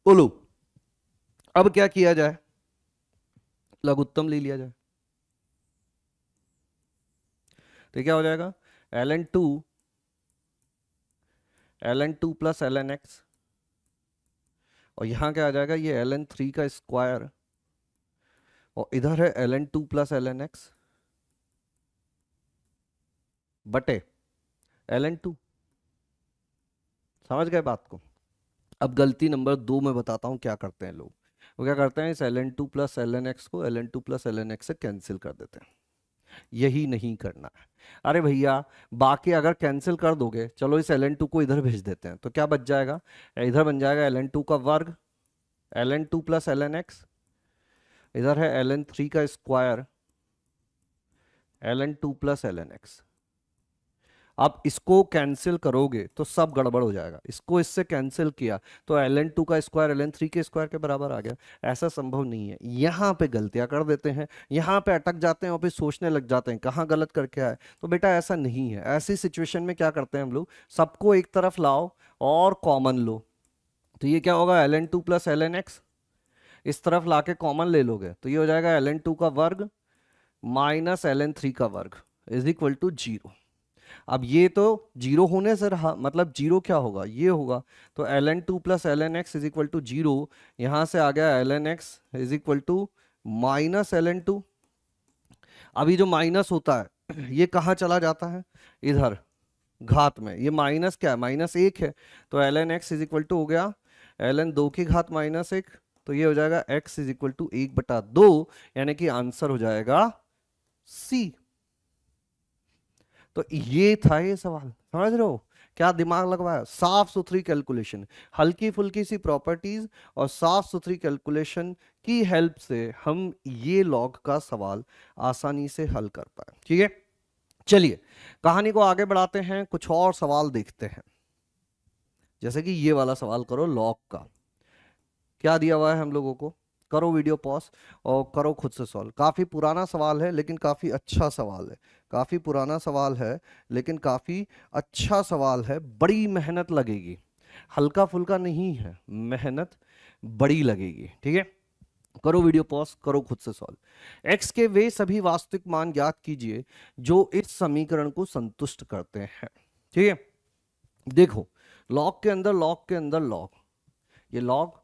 बोलो अब क्या किया जाए? लघुत्तम ले लिया जाए तो क्या हो जाएगा? ln 2 प्लस ln x और यहां क्या आ जाएगा? ये ln 3 का स्क्वायर और इधर है ln 2 प्लस ln x बटे ln 2। समझ गए बात को? अब गलती नंबर 2 में बताता हूं क्या करते हैं लोग। वो क्या करते हैं, इस ln 2 प्लस ln x को ln 2 प्लस ln x से कैंसिल कर देते हैं। यही नहीं करना है। अरे भैया बाकी अगर कैंसिल कर दोगे, चलो इस ln 2 को इधर भेज देते हैं तो क्या बच जाएगा? इधर बन जाएगा ln 2 का वर्ग ln 2 प्लस ln x, इधर है ln 3 का square ln 2 plus ln x। आप इसको कैंसिल करोगे तो सब गड़बड़ हो जाएगा। इसको इससे कैंसिल किया तो ln 2 का स्क्वायर ln 3 के स्क्वायर के बराबर आ गया। ऐसा संभव नहीं है। यहां पे गलतियां कर देते हैं, यहां पे अटक जाते हैं और फिर सोचने लग जाते हैं कहां गलत करके आए। तो बेटा ऐसा नहीं है। ऐसी सिचुएशन में क्या करते हैं हम लोग, सबको एक तरफ लाओ और कॉमन लो। तो ये क्या होगा? ln 2 प्लस ln x, इस तरफ लाके कॉमन ले लोगे तो ये हो जाएगा ln2 का वर्ग माइनस ln3 का वर्ग इज इक्वल टू 0। अब ये तो जीरो होने से रहा, मतलब जीरो क्या होगा, ये होगा। तो ln2 plus ln x is equal to 0। यहां से आ गया ln x is equal to minus ln2। अभी जो माइनस होता है ये कहाँ चला जाता है, इधर घात में। ये माइनस क्या है, माइनस 1 है। तो ln x is equal to हो गया ln2 की घात माइनस 1। तो ये हो जाएगा x इज इक्वल टू 1/2, यानी कि आंसर हो जाएगा C। तो ये था ये सवाल, समझ रहे हो क्या दिमाग लगवाया। साफ सुथरी कैलकुलेशन, हल्की फुल्की सी प्रॉपर्टीज और साफ सुथरी कैलकुलेशन की हेल्प से हम ये लॉग का सवाल आसानी से हल कर पाए। ठीक है, चलिए कहानी को आगे बढ़ाते हैं, कुछ और सवाल देखते हैं। जैसे कि ये वाला सवाल करो लॉग का। क्या दिया हुआ है हम लोगों को, करो वीडियो पॉज और करो खुद से सॉल्व। काफी पुराना सवाल है लेकिन काफी अच्छा सवाल है। काफी पुराना सवाल है लेकिन काफी अच्छा सवाल है। बड़ी मेहनत लगेगी, हल्का फुल्का नहीं है, मेहनत बड़ी लगेगी। ठीक है, करो वीडियो पॉज, करो खुद से सॉल्व। x के वे सभी वास्तविक मान ज्ञात कीजिए जो इस समीकरण को संतुष्ट करते हैं। ठीक है, देखो लॉग के अंदर लॉग के अंदर लॉग, ये लॉग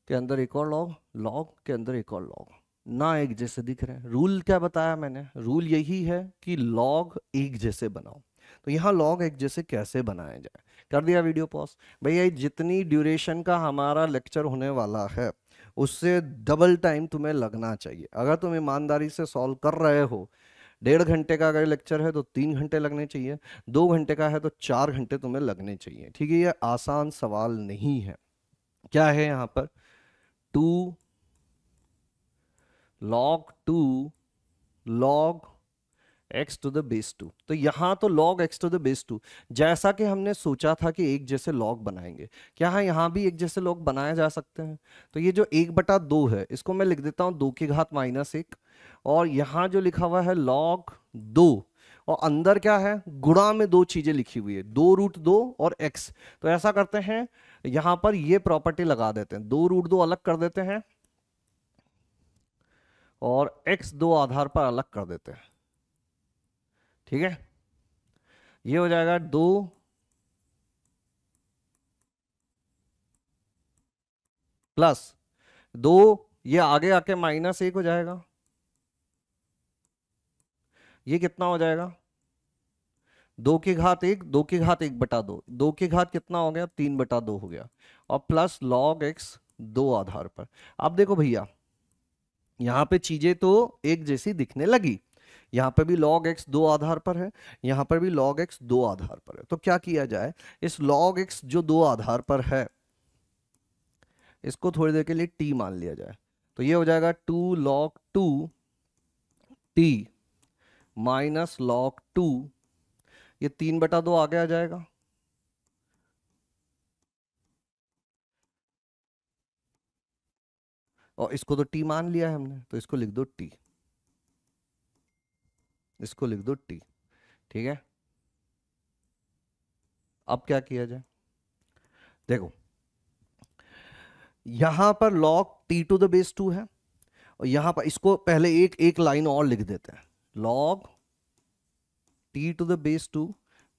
के अंदर एक और लॉग, लॉग के अंदर एक और लॉग, ना एक जैसे दिख रहे हैं। रूल क्या बताया मैंने, रूल यही है कि लॉग एक जैसे बनाओ। तो यहाँ लॉग एक जैसे कैसे बनाया जाए, कर दिया वीडियो पॉज। भैया जितनी ड्यूरेशन का हमारा लेक्चर होने वाला है उससे डबल टाइम तुम्हें लगना चाहिए। अगर तुम ईमानदारी से सॉल्व कर रहे हो, 1.5 घंटे का अगर लेक्चर है तो 3 घंटे लगने चाहिए, 2 घंटे का है तो 4 घंटे तुम्हें लगने चाहिए। ठीक है, ये आसान सवाल नहीं है। क्या है यहाँ पर, 2 log 2 log x to the base 2। तो यहां तो log x to the base 2 जैसा कि हमने सोचा था कि एक जैसे log बनाएंगे, क्या है यहां भी एक जैसे log बनाए जा सकते हैं। तो ये जो 1/2 है इसको मैं लिख देता हूं 2 की घात माइनस 1, और यहां जो लिखा हुआ है log 2, और अंदर क्या है, गुणा में दो चीजें लिखी हुई है, 2√2 और x। तो ऐसा करते हैं यहां पर ये प्रॉपर्टी लगा देते हैं, 2√2 अलग कर देते हैं और x 2 आधार पर अलग कर देते हैं। ठीक है, ये हो जाएगा 2 प्लस 2, ये आगे आके माइनस 1 हो जाएगा। ये कितना हो जाएगा, 2 की घात 1, 2 की घात 1/2, 2 की घात कितना हो गया, 3/2 हो गया, और प्लस log x 2 आधार पर। अब देखो भैया यहां पे चीजें तो एक जैसी दिखने लगी, यहां पे भी log x 2 आधार पर है, यहां पर भी log x 2 आधार पर है। तो क्या किया जाए, इस log x जो 2 आधार पर है इसको थोड़ी देर के लिए t मान लिया जाए। तो ये हो जाएगा 2 log 2 t माइनस log 2, ये 3/2 आगे आ जाएगा, और इसको तो t मान लिया है हमने तो इसको लिख दो t, इसको लिख दो t। ठीक है, अब क्या किया जाए, देखो यहां पर log t to the base 2 है, और यहां पर इसको पहले एक एक लाइन और लिख देते हैं, log t to the base 2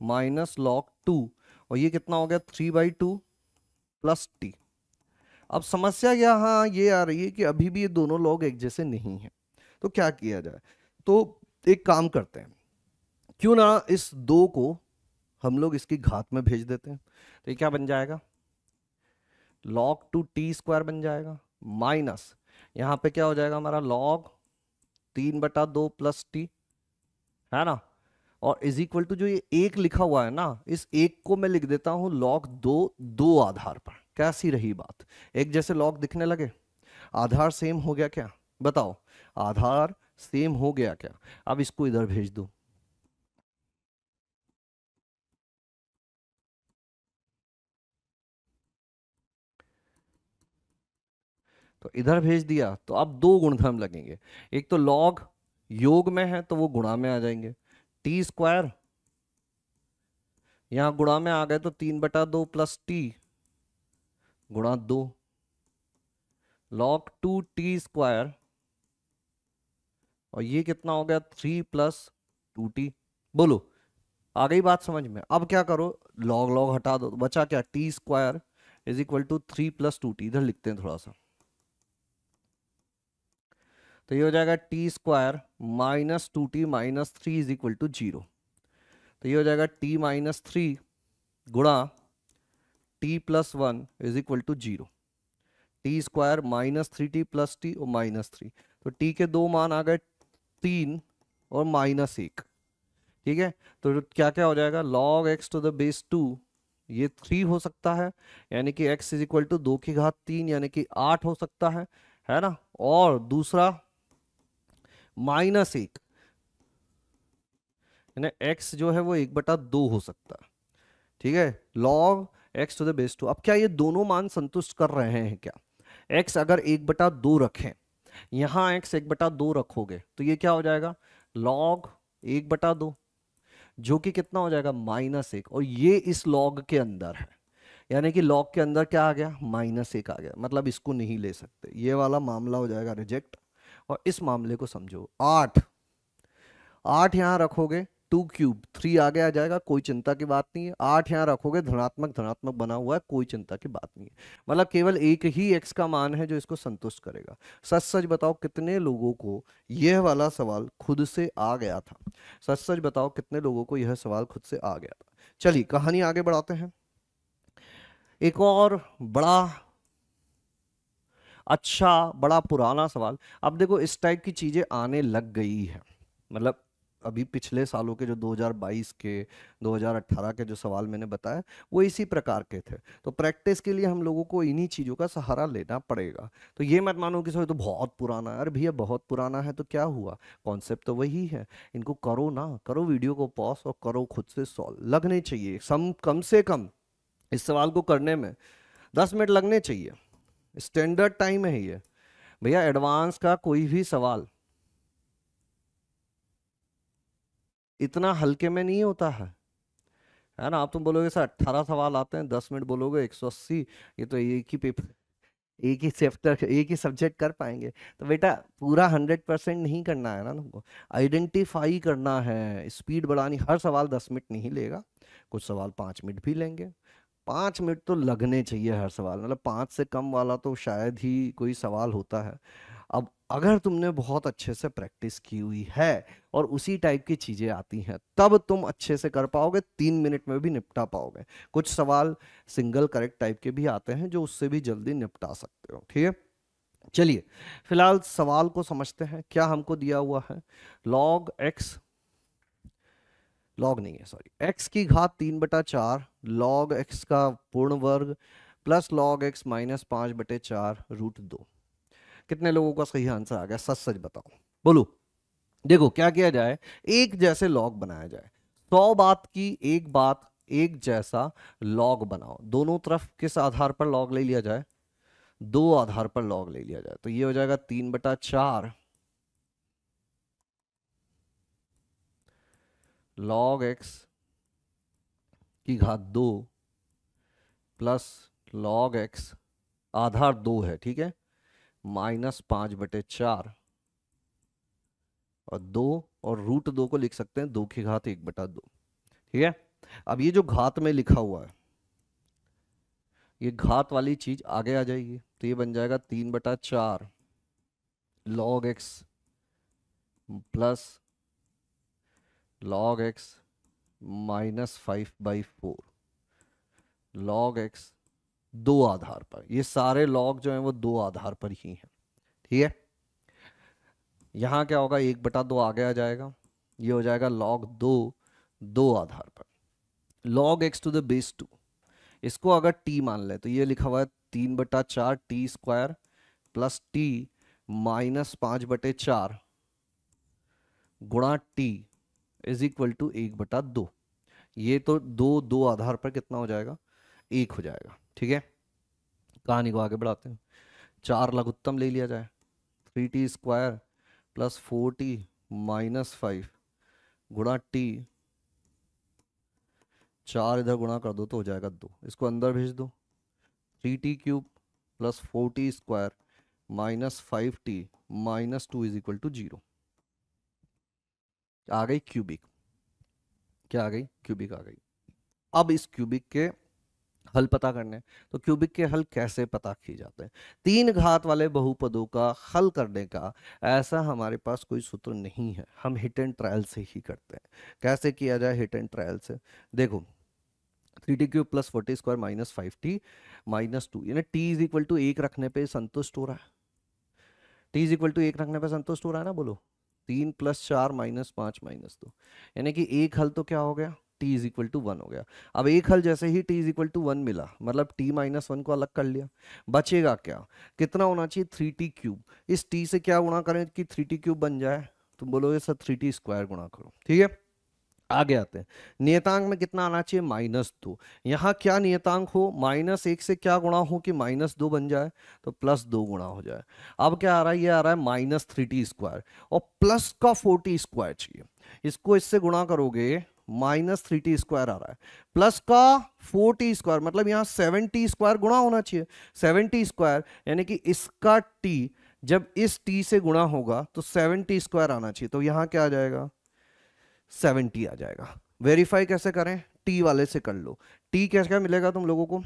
minus log 2, और ये कितना हो गया 3/2 प्लस t। अब समस्या यहाँ ये आ रही है कि अभी भी ये दोनों log एक जैसे नहीं है, तो क्या किया जाए। तो एक काम करते हैं, क्यों ना इस 2 को हम लोग इसकी घात में भेज देते हैं। तो ये क्या बन जाएगा, log 2t² बन जाएगा, माइनस यहां पे क्या हो जाएगा हमारा log 3/2 प्लस t, है ना, और इज इक्वल टू जो ये एक लिखा हुआ है ना, इस एक को मैं लिख देता हूं log 2 आधार पर। कैसी रही बात, एक जैसे log दिखने लगे, आधार सेम हो गया क्या, बताओ, आधार सेम हो गया क्या। अब इसको इधर भेज दो, तो इधर भेज दिया तो अब दो गुणधर्म लगेंगे, एक तो log योग में है तो वो गुणा में आ जाएंगे, t², यहां गुणा में आ गए तो 3/2 प्लस t गुणा 2, log 2t², और ये कितना हो गया 3 + 2t। बोलो आ गई बात समझ में? अब क्या करो, लॉग लॉग हटा दो, बचा क्या, t² = 3 + 2t। इधर लिखते हैं थोड़ा सा, तो ये हो जाएगा t² -2t - 3 = 0। तो ये हो जाएगा t-3 गुणा t+1 = 0। t² -3t + t और -3, तो t के दो मान आ गए 3 और -1। ठीक है, तो क्या क्या हो जाएगा, log x⁻², ये 3 हो सकता है, यानी कि x = 2⁻³ यानी कि 8 हो सकता है ना। और दूसरा -1, यानी x जो है वो 1/2 हो सकता है। ठीक है, log x⁻²। अब क्या ये दोनों मान संतुष्ट कर रहे हैं क्या? x अगर 1/2 रखें, यहां x 1/2 रखोगे तो ये क्या हो जाएगा, log 1/2, जो कि कितना हो जाएगा -1, और ये इस log के अंदर है, यानी कि log के अंदर क्या आ गया, -1 आ गया, मतलब इसको नहीं ले सकते, ये वाला मामला हो जाएगा रिजेक्ट। और इस मामले को समझो, 8 यहां रखोगे, 2³ 3 आगे आ जाएगा, कोई चिंता की बात नहीं है। 8 यहां रखोगे, धनात्मक धनात्मक बना हुआ है, कोई चिंता की बात नहीं है। मतलब केवल एक ही x का मान है जो इसको संतुष्ट करेगा। सच सच बताओ कितने लोगों को यह वाला सवाल खुद से आ गया था? सच सच बताओ कितने लोगों को यह सवाल खुद से आ गया था? चलिए कहानी आगे बढ़ाते हैं। एक और बड़ा अच्छा बड़ा पुराना सवाल। अब देखो इस टाइप की चीजें आने लग गई है, मतलब अभी पिछले सालों के जो 2022 के 2018 के जो सवाल मैंने बताया वो इसी प्रकार के थे। तो प्रैक्टिस के लिए हम लोगों को इन्हीं चीजों का सहारा लेना पड़ेगा। तो ये मत मानो कि सर ये तो बहुत पुराना है। अरे भैया बहुत पुराना है तो क्या हुआ, कॉन्सेप्ट तो वही है। इनको करो ना, करो, वीडियो को पॉज और करो, खुद से सॉल्व लगने चाहिए। कम से कम इस सवाल को करने में 10 मिनट लगने चाहिए, स्टैंडर्ड टाइम है ये भैया। एडवांस का कोई भी सवाल इतना हल्के में नहीं होता है ना। आप तुम बोलोगे सर 18 सवाल आते हैं 10 मिनट, बोलोगे 180, ये तो एक ही पेपर, एक ही चैप्टर, एक ही सब्जेक्ट कर पाएंगे। तो बेटा पूरा 100% नहीं करना है ना तुमको, आइडेंटिफाई करना है, स्पीड बढ़ानी। हर सवाल 10 मिनट नहीं लेगा, कुछ सवाल 5 मिनट भी लेंगे। 5 मिनट तो लगने चाहिए हर सवाल, मतलब 5 से कम वाला तो शायद ही कोई सवाल होता है। अब अगर तुमने बहुत अच्छे से प्रैक्टिस की हुई है और उसी टाइप की चीजें आती हैं, तब तुम अच्छे से कर पाओगे, 3 मिनट में भी निपटा पाओगे। कुछ सवाल सिंगल करेक्ट टाइप के भी आते हैं जो उससे भी जल्दी निपटा सकते हो। ठीक है, चलिए फिलहाल सवाल को समझते हैं। क्या हमको दिया हुआ है, लॉग एक्स, लॉग नहीं है सॉरी, x⁻³ log x का पूर्ण वर्ग प्लस log x -5/4 √2। कितने लोगों का सही आंसर आ गया, सच सच बताओ, बोलो। देखो क्या किया जाए, एक जैसे लॉग बनाया जाए। 100 बात की एक बात, एक जैसा लॉग बनाओ। दोनों तरफ किस आधार पर लॉग ले लिया जाए, 2 आधार पर लॉग ले लिया जाए। तो ये हो जाएगा 3/4 log x⁻² plus log x, आधार 2 है ठीक है, -5/4 और 2, और √2 को लिख सकते हैं 2⁻1/2। ठीक है, अब ये जो घात में लिखा हुआ है, ये घात वाली चीज आगे आ जाएगी, तो ये बन जाएगा 3/4 log x plus log x -5/4 log x, 2 आधार पर। ये सारे log जो हैं वो 2 आधार पर ही हैं। ठीक है, यहां क्या होगा, 1/2 आगे आ जाएगा, ये हो जाएगा log 2, 2 आधार पर log x⁻²। इसको अगर t मान ले तो ये लिखा हुआ है 3/4 t² प्लस t -5/4 गुणा t = 1/2। ये तो 2 आधार पर कितना हो जाएगा, 1 हो जाएगा। ठीक है, कहानी को आगे बढ़ाते हैं। 4 लघुत्तम ले लिया जाए, 3t² प्लस 4t -5 गुणा t, 4 इधर गुणा कर दो तो हो जाएगा 2, इसको अंदर भेज दो। 3t³ plus 4t² -5t -2 is equal to 0। आ गई क्यूबिक, क्या आ गई? क्यूबिक आ गई। अब इस क्यूबिक के हल पता करने हैं। तो क्यूबिक के हल कैसे पता किए जाते हैं? तीन घात वाले बहुपदों का हल करने का ऐसा हमारे पास कोई सूत्र नहीं है, हम हिट एंड ट्रायल से ही करते हैं। कैसे किया जाए हिट एंड ट्रायल से? देखो 3t³ + 40² -5t -2, यानी t इज इक्वल टू 1 रखने पे संतुष्ट हो रहा है। t इज इक्वल टू 1 रखने पे संतुष्ट हो रहा है ना, बोलो। 3 + 4 -5 -2, यानी कि एक हल तो क्या हो गया? t इज इक्वल टू 1 हो गया। अब एक हल जैसे ही t इज इक्वल टू 1 मिला, मतलब t -1 को अलग कर लिया, बचेगा क्या? कितना होना चाहिए? 3t³। इस t से क्या गुणा करें कि 3t³ बन जाए? तुम बोलोगे सर 3t² गुणा करो, ठीक है। आगे आते हैं, नियतांक में कितना आना चाहिए? -2। यहाँ क्या नियतांक हो? -1 से क्या गुणा हो कि -2 बन जाए? तो +2 गुणा हो जाए। अब क्या आ रहा है? ये आ रहा है -3t² और प्लस का 4t² चाहिए। इसको इससे गुणा करोगे, -3t² आ रहा है, प्लस का 4t², मतलब यहाँ 7t² गुणा होना चाहिए। 7t², यानी कि इसका t जब इस t से गुणा होगा तो 7t² आना चाहिए। तो यहाँ क्या आ जाएगा? 70 आ जाएगा। वेरीफाई कैसे करें? टी वाले से कर लो। टी कैसे क्या मिलेगा तुम लोगों को?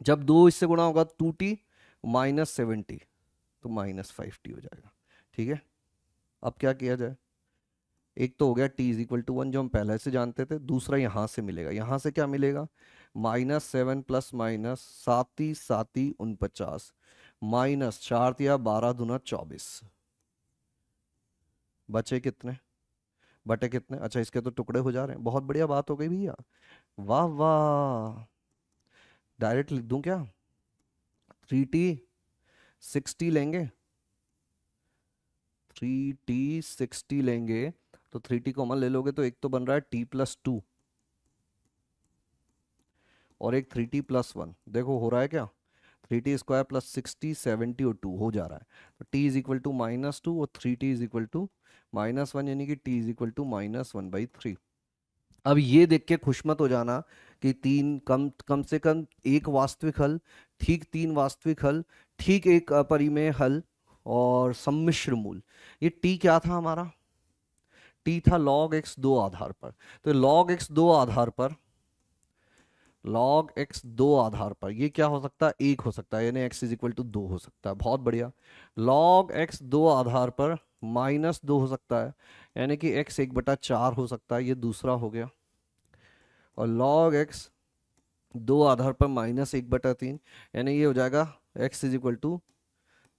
जब 2 इससे गुणा होगा 2t -70, तो -5t हो जाएगा, ठीक है। अब क्या किया जाए? एक तो हो गया t इज इक्वल टू 1 जो हम पहले से जानते थे, दूसरा यहां से मिलेगा। यहां से क्या मिलेगा? -7 + -7 7 49 -4 या 12 दूना 24, बचे कितने? बटे कितने? अच्छा इसके तो टुकड़े हो जा रहे हैं, बहुत बढ़िया बात हो गई भैया, वाह वाह। डायरेक्ट लिख दूं क्या? 3t 60 लेंगे, 3t 60 लेंगे तो 3t कॉमन ले लोगे तो एक तो बन रहा है t + 2 और एक 3t + 1। देखो हो रहा है क्या? 3t² + 60 70 और 2 हो जा रहा है। तो t इज इक्वल टू -2 और 3t इज इक्वल टू -1, यानी कि t इज इक्वल टू -1/3। अब ये देख के खुश मत हो जाना कि तीन कम कम से कम एक वास्तविक हल, ठीक 3 वास्तविक हल, ठीक एक अपरिमेय हल और सम्मिश्र मूल। ये टी क्या था हमारा? टी था log x 2 आधार पर। तो log x 2 आधार पर, log x 2 आधार पर ये क्या हो सकता है? 1 हो सकता है, यानी x इज इक्वल टू 2 हो सकता है। बहुत बढ़िया। log x 2 आधार पर -2 हो सकता है, यानी कि x 1/4 हो सकता है, ये दूसरा हो गया। और log x 2 आधार पर -1/3, यानी ये हो जाएगा x इज इक्वल टू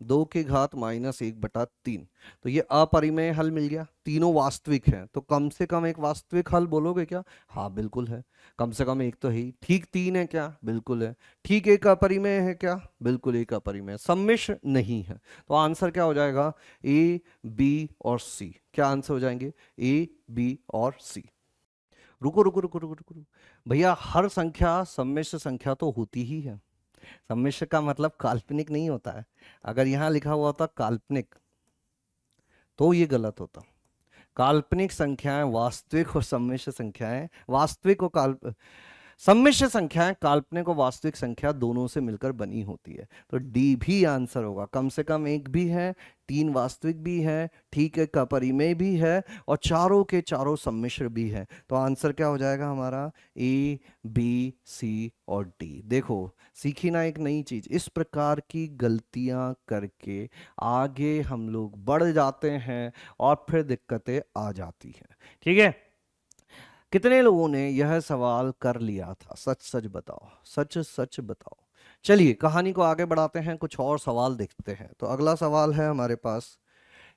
2 की घात -1/3। तो ये अपरिमेय हल मिल गया, तीनों वास्तविक हैं। तो कम से कम एक वास्तविक हल बोलोगे क्या? हाँ बिल्कुल है, कम से कम एक तो है ही। ठीक 3 है क्या? बिल्कुल है। ठीक एक अपरिमेय है क्या? बिल्कुल एक अपरिमेय। सम्मिश्र नहीं है। तो आंसर क्या हो जाएगा? ए, बी और सी। क्या आंसर हो जाएंगे? ए, बी और सी। रुको रुको रुको रुको रुको रुको। भैया हर संख्या सम्मिश्र संख्या तो होती ही है। सम्मिश्र का मतलब काल्पनिक नहीं होता है। अगर यहां लिखा हुआ होता काल्पनिक तो ये गलत होता। काल्पनिक संख्याएं वास्तविक और सम्मिश्र संख्याएं, वास्तविक और सम्मिश्र संख्याएं काल्पनिक और वास्तविक संख्या दोनों से मिलकर बनी होती है। तो डी भी आंसर होगा। कम से कम एक भी है, 3 वास्तविक भी है, ठीक है, का परिमेय भी है और चारों के चारों सम्मिश्र भी है। तो आंसर क्या हो जाएगा हमारा? ए, बी, सी और डी। देखो सीखी ना एक नई चीज, इस प्रकार की गलतियां करके आगे हम लोग बढ़ जाते हैं और फिर दिक्कतें आ जाती हैं, ठीक है। कितने लोगों ने यह सवाल कर लिया था? सच सच बताओ, सच सच बताओ। चलिए कहानी को आगे बढ़ाते हैं, कुछ और सवाल देखते हैं। तो अगला सवाल है हमारे पास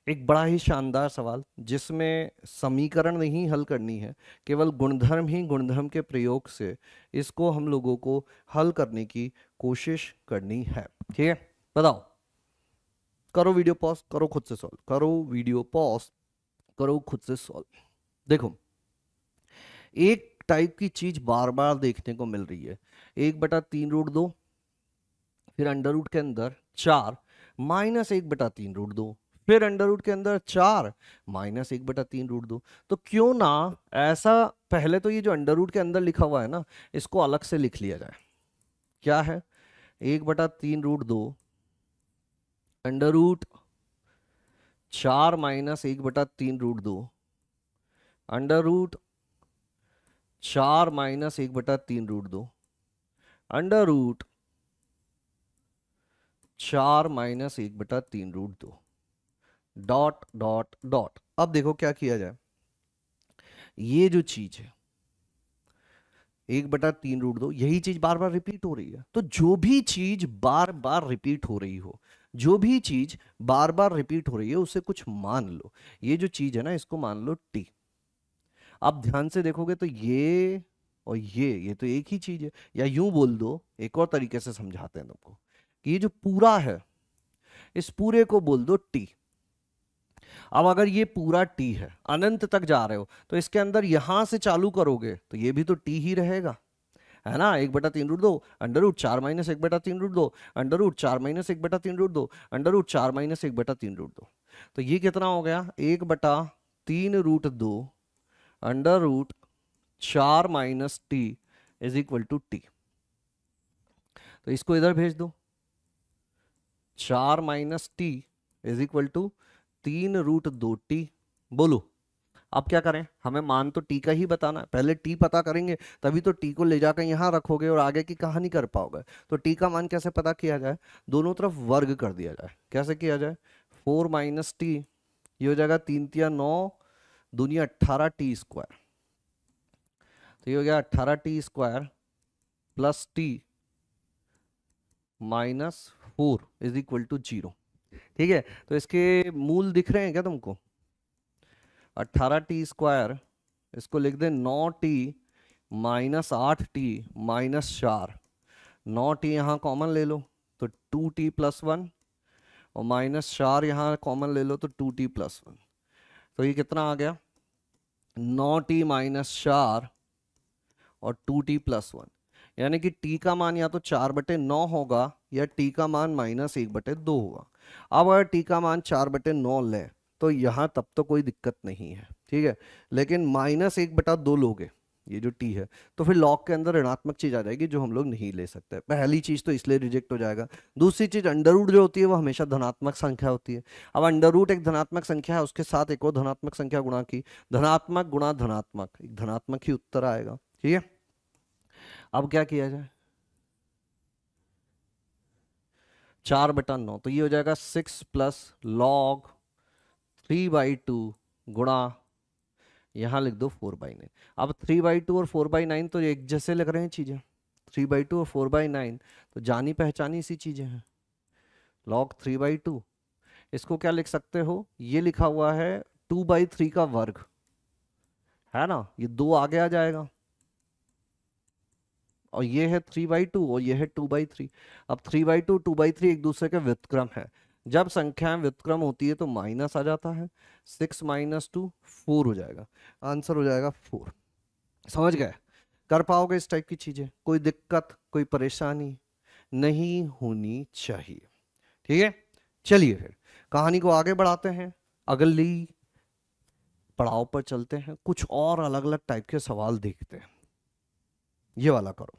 एक बड़ा ही शानदार सवाल, जिसमें समीकरण नहीं हल करनी है, केवल गुणधर्म ही गुणधर्म के प्रयोग से इसको हम लोगों को हल करने की कोशिश करनी है, ठीक है। बताओ, करो वीडियो पॉज, करो खुद से सॉल्व, करो वीडियो पॉज, करो खुद से सॉल्व। देखो एक टाइप की चीज बार बार देखने को मिल रही है। 1/3√2, फिर अंडर रूट के अंदर 4 -1/3√2, फिर अंडर रूट के अंदर 4 -1/3√2। तो क्यों ना ऐसा, पहले तो ये जो अंडर रूट के अंदर लिखा हुआ है ना, इसको अलग से लिख लिया जाए। क्या है? 1/3√2 under root 4 - 1/3 √2, under root 4 - 1/3 √2, under root 4 - 1/3 √2, dot dot dot. अब देखो क्या किया जाए, ये जो चीज है 1/3 √2, यही चीज बार बार रिपीट हो रही है। तो जो भी चीज बार बार रिपीट हो रही हो, जो भी चीज बार बार रिपीट हो रही है, उसे कुछ मान लो। ये जो चीज है ना, इसको मान लो टी। आप ध्यान से देखोगे तो ये और ये तो एक ही चीज है। या यूं बोल दो, एक और तरीके से समझाते हैं तुमको, कि ये जो पूरा है, इस पूरे को बोल दो टी। अब अगर ये पूरा टी है, अनंत तक जा रहे हो, तो इसके अंदर यहां से चालू करोगे तो ये भी तो टी ही रहेगा, है ना। 1/3 √2, under root 4 - 1/3 √2, under root 4 - 1/3 √2, under root 4 - 1/3 √2। तो ये कितना हो गया, 1/3 √2 अंडर रूट 4 - t = t। तो इसको इधर भेज दो, 4 - t = 3 √2t। बोलो अब क्या करें, हमें मान तो टी का ही बताना है। पहले टी पता करेंगे, तभी तो टी को ले जाकर यहां रखोगे और आगे की कहानी कर पाओगे। तो टी का मान कैसे पता किया जाए, दोनों तरफ वर्ग कर दिया जाए। कैसे किया जाए, 4 - t, ये हो जाएगा 3×3 = 9, दूनी 18t²। तो ये हो गया 18t² प्लस t -4 = 0। ठीक है, तो इसके मूल दिख रहे हैं क्या तुमको, 18t², इसको लिख दे 9t - 8t -4। 9t यहाँ कॉमन ले लो तो 2t + 1, और -4 यहाँ कॉमन ले लो तो 2t + 1। तो ये कितना आ गया, 9t - 4 और 2t + 1। यानी कि t का मान या तो 4/9 होगा, या t का मान -1/2 होगा। अब अगर t का मान 4/9 ले, तो यहाँ तब तो कोई दिक्कत नहीं है, ठीक है। लेकिन -1/2 लोगे, ये जो t है, तो फिर लॉग के अंदर ऋणात्मक चीज आ जाएगी, जो हम लोग नहीं ले सकते। पहली चीज तो इसलिए रिजेक्ट हो जाएगा। दूसरी चीज, अंडर रूट जो होती है वो हमेशा धनात्मक संख्या होती है। अब अंडर रूट एक धनात्मक संख्या है, उसके साथ एक और धनात्मक संख्या गुणा की, धनात्मक गुणा धनात्मक, एक धनात्मक ही उत्तर आएगा, ठीक है। अब क्या किया जाए, 4/9, तो ये हो जाएगा 6 + log 3/2 गुणा, यहां लिख दो 4/9। अब 3/2 और 4/9 तो एक जैसे लग रहे हैं चीजें, 3/2 और 4/9 तो जानी पहचानी सी चीजें हैं। log 3/2, इसको क्या लिख सकते हो, ये लिखा हुआ है 2/3 का वर्ग, है ना। ये 2 आगे आ जाएगा, और ये है 3/2 और ये है 2/3। अब 3/2 2/3 एक दूसरे के व्युत्क्रम है। जब संख्याएं व्युत्क्रम होती है तो माइनस आ जाता है, 6 - 2 4 हो जाएगा, आंसर हो जाएगा 4। समझ गए, कर पाओगे इस टाइप की चीजें, कोई दिक्कत कोई परेशानी नहीं होनी चाहिए, ठीक है। चलिए फिर कहानी को आगे बढ़ाते हैं, अगली पड़ाव पर चलते हैं, कुछ और अलग अलग टाइप के सवाल देखते हैं। ये वाला करो,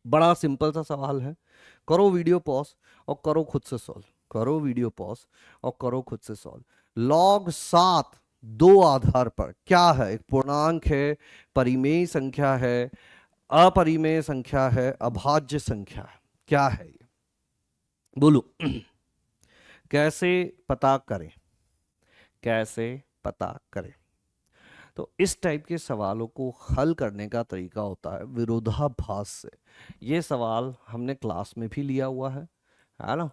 बड़ा सिंपल सा सवाल है। करो वीडियो पॉज और करो खुद से सॉल्व, करो वीडियो पॉज और करो खुद से सॉल्व। log 7 दो आधार पर क्या है, एक पूर्णांक है, परिमेय संख्या है, अपरिमेय संख्या है, अभाज्य संख्या है, क्या है ये, बोलो। कैसे पता करें, कैसे पता करें। तो इस टाइप के सवालों को हल करने का तरीका होता है विरोधाभास से। ये सवाल हमने क्लास में भी लिया हुआ है ना।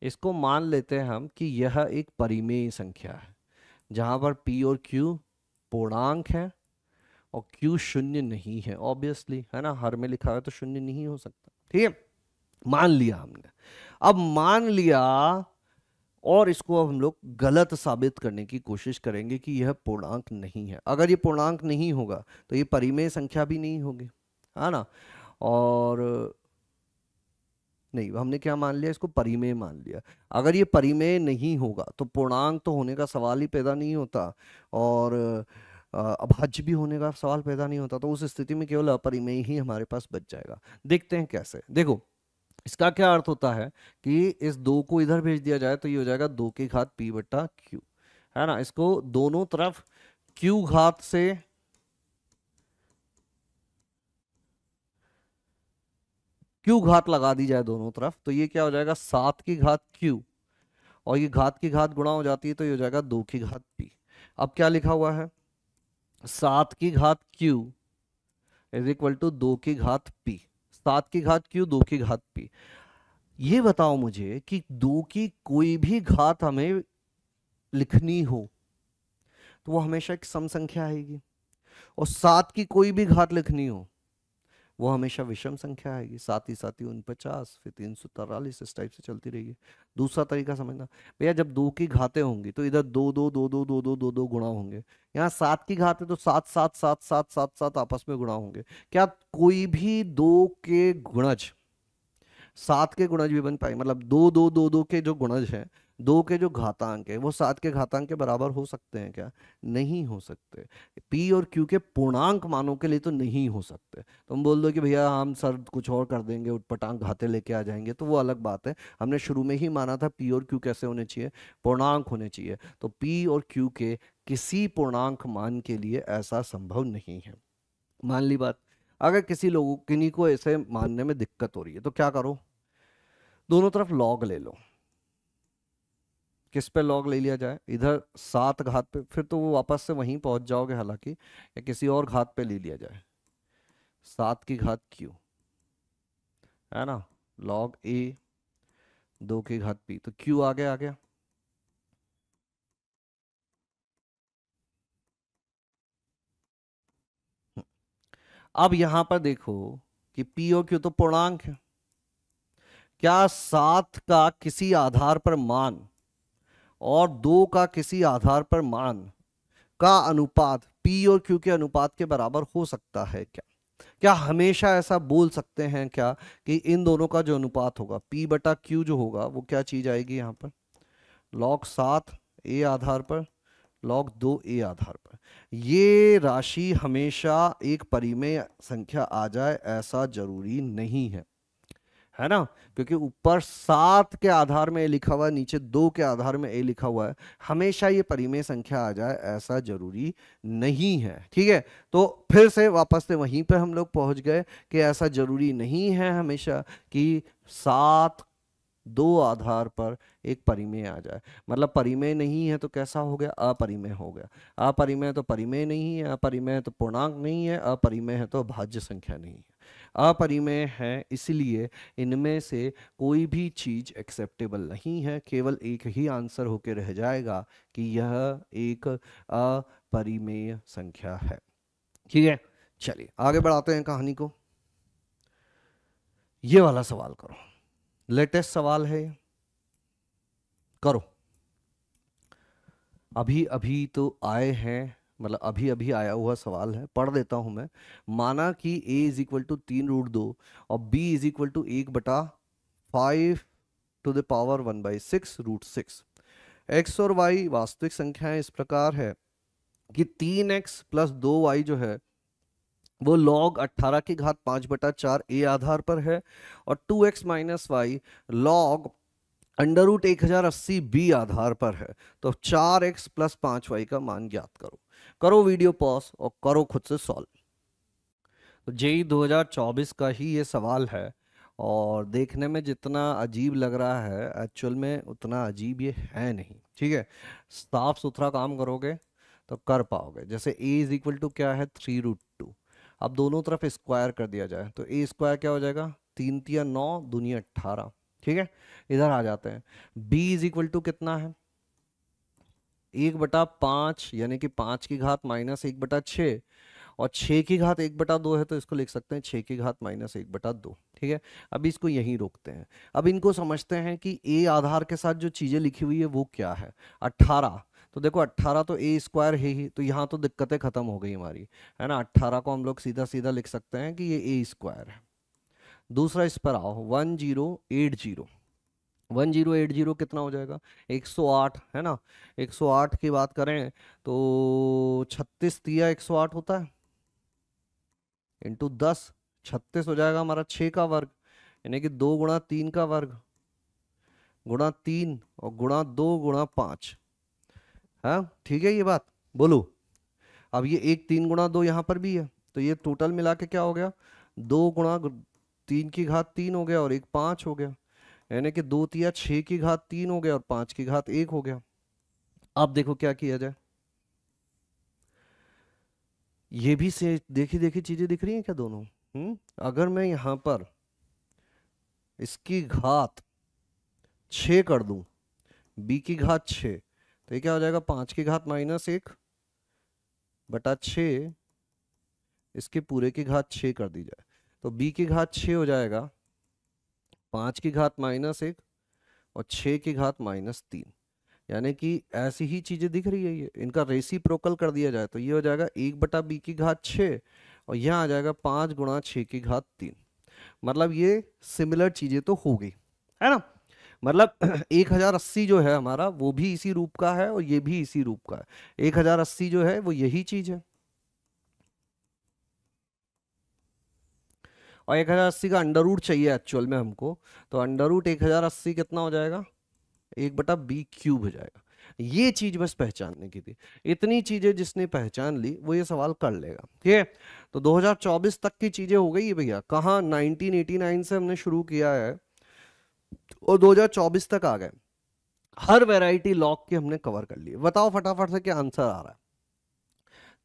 इसको मान लेते हैं हम कि यह एक परिमेय संख्या है, जहां पर p और q पूर्णांक है और q शून्य नहीं है, ऑब्वियसली, है ना। हर में लिखा है तो शून्य नहीं हो सकता, ठीक है। मान लिया हमने, अब मान लिया, और इसको अब हम लोग गलत साबित करने की कोशिश करेंगे कि यह पूर्णांक नहीं है। अगर ये पूर्णांक नहीं होगा तो ये परिमेय संख्या भी नहीं होगी, है ना। और नहीं, हमने क्या मान लिया, इसको परिमेय मान लिया। अगर ये परिमेय नहीं होगा तो पूर्णांक तो होने का सवाल ही पैदा नहीं होता, और अभाज्य भी होने का सवाल पैदा नहीं होता। तो उस स्थिति में केवल अपरिमेय ही हमारे पास बच जाएगा। देखते हैं कैसे, देखो इसका क्या अर्थ होता है कि इस 2 को इधर भेज दिया जाए तो ये हो जाएगा 2 की घात p बटा q, है ना। इसको दोनों तरफ q घात से q घात लगा दी जाए दोनों तरफ, तो ये क्या हो जाएगा 7 की घात q, और ये घात की घात गुणा हो जाती है तो ये हो जाएगा 2 की घात p। अब क्या लिखा हुआ है, 7 की घात q इज इक्वल टू 2 की घात p। 7 की घात q, 2 की घात p। ये बताओ मुझे कि 2 की कोई भी घात हमें लिखनी हो तो वो हमेशा एक सम संख्या आएगी, और 7 की कोई भी घात लिखनी हो वो हमेशा विषम संख्या आएगी। 7 ही 7 ही 49, फिर 343, इस टाइप से चलती रहेगी। दूसरा तरीका समझना भैया, जब 2 की घातें होंगी तो इधर 2 2 2 2 2 2 2 2 गुणा होंगे, यहाँ 7 की घात है तो 7 7 7 7 7 7 आपस में गुणा होंगे। क्या कोई भी 2 के गुणज 7 के गुणज भी बन पाए, मतलब 2 2 2 2 के जो गुणज हैं, 2 के जो घातांक है वो 7 के घातांक के बराबर हो सकते हैं क्या? नहीं हो सकते। p और q के पूर्णांक मानों के लिए तो नहीं हो सकते। तुम बोल दो कि भैया हम सर कुछ और कर देंगे, उटपटांग घाते लेके आ जाएंगे, तो वो अलग बात है। हमने शुरू में ही माना था p और q कैसे होने चाहिए, पूर्णांक होने चाहिए। तो p और q के किसी पूर्णांक मान के लिए ऐसा संभव नहीं है। मान ली बात। अगर किसी लोगों किन्हीं को ऐसे मानने में दिक्कत हो रही है तो क्या करो, दोनों तरफ लॉग ले लो। किस पे लॉग ले लिया जाए, इधर 7 घात पे, फिर तो वो वापस से वहीं पहुंच जाओगे हालांकि, या किसी और घात पे ले लिया जाए, 7 की घात q, है ना, लॉग a 2 की घात p, तो q आगे आ गया। अब यहां पर देखो कि p और q तो पूर्णांक है। क्या 7 का किसी आधार पर मान और 2 का किसी आधार पर मान का अनुपात p और q के अनुपात के बराबर हो सकता है क्या? क्या हमेशा ऐसा बोल सकते हैं क्या कि इन दोनों का जो अनुपात होगा p बटा q जो होगा वो क्या चीज आएगी यहाँ पर, log 7 a आधार पर log 2 a आधार पर। ये राशि हमेशा एक परिमेय संख्या आ जाए ऐसा जरूरी नहीं है ना, क्योंकि ऊपर 7 के आधार में a लिखा हुआ है, नीचे 2 के आधार में a लिखा हुआ है। हमेशा ये परिमेय संख्या आ जाए ऐसा जरूरी नहीं है, ठीक है। तो फिर से वापस से वहीं पे हम लोग पहुंच गए कि ऐसा जरूरी नहीं है हमेशा कि 7 2 आधार पर एक परिमेय आ जाए। मतलब परिमेय नहीं है तो कैसा हो गया, अपरिमेय हो गया। अपरिमेय है तो परिमेय नहीं है, अपरिमेय है तो पूर्णांक नहीं है, अपरिमेय है तो भाज्य संख्या नहीं है। अपरिमेय है इसलिए इनमें से कोई भी चीज एक्सेप्टेबल नहीं है। केवल एक ही आंसर होके रह जाएगा कि यह एक अपरिमेय संख्या है, ठीक है। चलिए आगे बढ़ाते हैं कहानी को। ये वाला सवाल करो, लेटेस्ट सवाल है, करो। अभी अभी तो आए हैं, मतलब अभी अभी आया हुआ सवाल है, पढ़ देता हूं मैं। माना कि a इज इक्वल टू 3√2 और b is equal to 1/5 to the power 1/6 √6। x और y वास्तविक संख्याएं इस प्रकार है कि 3x प्लस 2y जो है वो log 18 की घात 5/4 a आधार पर है, और 2x minus Y log √1080 B आधार पर है। तो 4x प्लस 5y का मान ज्ञात करो। करो वीडियो पॉज और करो खुद से सॉल्व। तो जेई 2024 का ही ये सवाल है, और देखने में जितना अजीब लग रहा है एक्चुअल में उतना अजीब ये है नहीं, ठीक है। साफ सुथरा काम करोगे तो कर पाओगे। जैसे a इज इक्वल टू क्या है, 3√2। अब दोनों तरफ स्क्वायर कर दिया जाए तो a स्क्वायर क्या हो जाएगा, 3 तिया 9 दूनी 18, ठीक है। इधर आ जाते हैं, b इज इक्वल टू कितना है, 1/5 यानी कि 5 की घात माइनस 1/6, और 6 की घात 1/2 है तो इसको लिख सकते हैं 6 की घात माइनस 1/2, ठीक है। अभी इसको यहीं रोकते हैं। अब इनको समझते हैं कि a आधार के साथ जो चीजें लिखी हुई है वो क्या है, 18। तो देखो 18 तो a स्क्वायर है ही, तो यहाँ तो दिक्कतें खत्म हो गई हमारी, है ना। 18 को हम लोग सीधा सीधा लिख सकते हैं कि ये a स्क्वायर है। दूसरा इस पर आओ, 1080, 1080 कितना हो जाएगा, 108, है ना। 108 की बात करें तो 36 तिया 108 होता है, इंटू 10, 36 हो जाएगा हमारा 6 का वर्ग, यानी कि 2 गुणा 3 का वर्ग गुणा 3 और गुणा 2 गुणा 5। हाँ ठीक है ये बात, बोलो। अब ये एक 3 गुणा 2 यहाँ पर भी है, तो ये टोटल मिला के क्या हो गया, 2 गुणा 3 की घात 3 हो गया और एक 5 हो गया, यानी कि 2 तिया 6 की घात 3 हो गया और 5 की घात 1 हो गया। अब देखो क्या किया जाए, ये भी से देखी देखी चीजें दिख रही हैं क्या दोनों? अगर मैं यहां पर इसकी घात 6 कर दूं, b की घात 6, तो ये क्या हो जाएगा, 5 की घात -1 बटा 6, इसके पूरे की घात 6 कर दी जाए, तो b की घात 6 हो जाएगा 5 की घात -1 और 6 की घात -3। यानी कि ऐसी ही चीजें दिख रही है, ये इनका रेसिप्रोकल कर दिया जाए तो ये हो जाएगा 1 बटा b की घात 6 और यहाँ आ जाएगा 5 गुणा 6 की घात 3। मतलब ये सिमिलर चीजें तो हो गई, है ना। मतलब 1080 जो है हमारा वो भी इसी रूप का है और ये भी इसी रूप का है। 1080 जो है वो यही चीज है, और 1080 का अंडर रूट चाहिए एक्चुअल में हमको, तो अंडर रूट 1080 कितना हो जाएगा, 1/b³ हो जाएगा। ये चीज बस पहचानने की थी, इतनी चीजें जिसने पहचान ली वो ये सवाल कर लेगा। ठीक है, तो 2024 तक की चीजें हो गई है भैया, कहाँ 1989 से हमने शुरू किया है और 2024 तक आ गए, हर वैरायटी लॉग के हमने कवर कर लिए। बताओ फटाफट से क्या आंसर आ रहा है।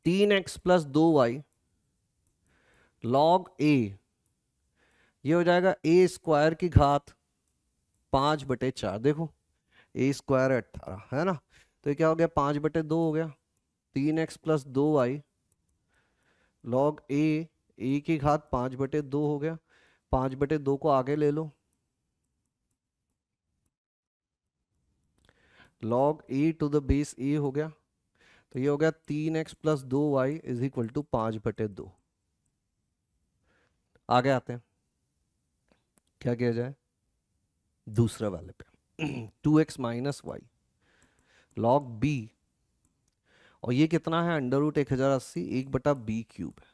3x + 2y log a, ये हो जाएगा a² की घात 5/4। देखो a² है 18, है ना, तो ये क्या हो गया 5/2 हो गया। 3x + 2y log a की घात 5/2 हो गया, 5/2 को आगे ले लो, log a⁴ हो गया, तो ये हो गया 3x + 2y = 5/2। आगे आते हैं, क्या किया जाए दूसरे वाले पे 2x - y log b, और ये कितना है अंडर रूट 1080, 1/b³ है,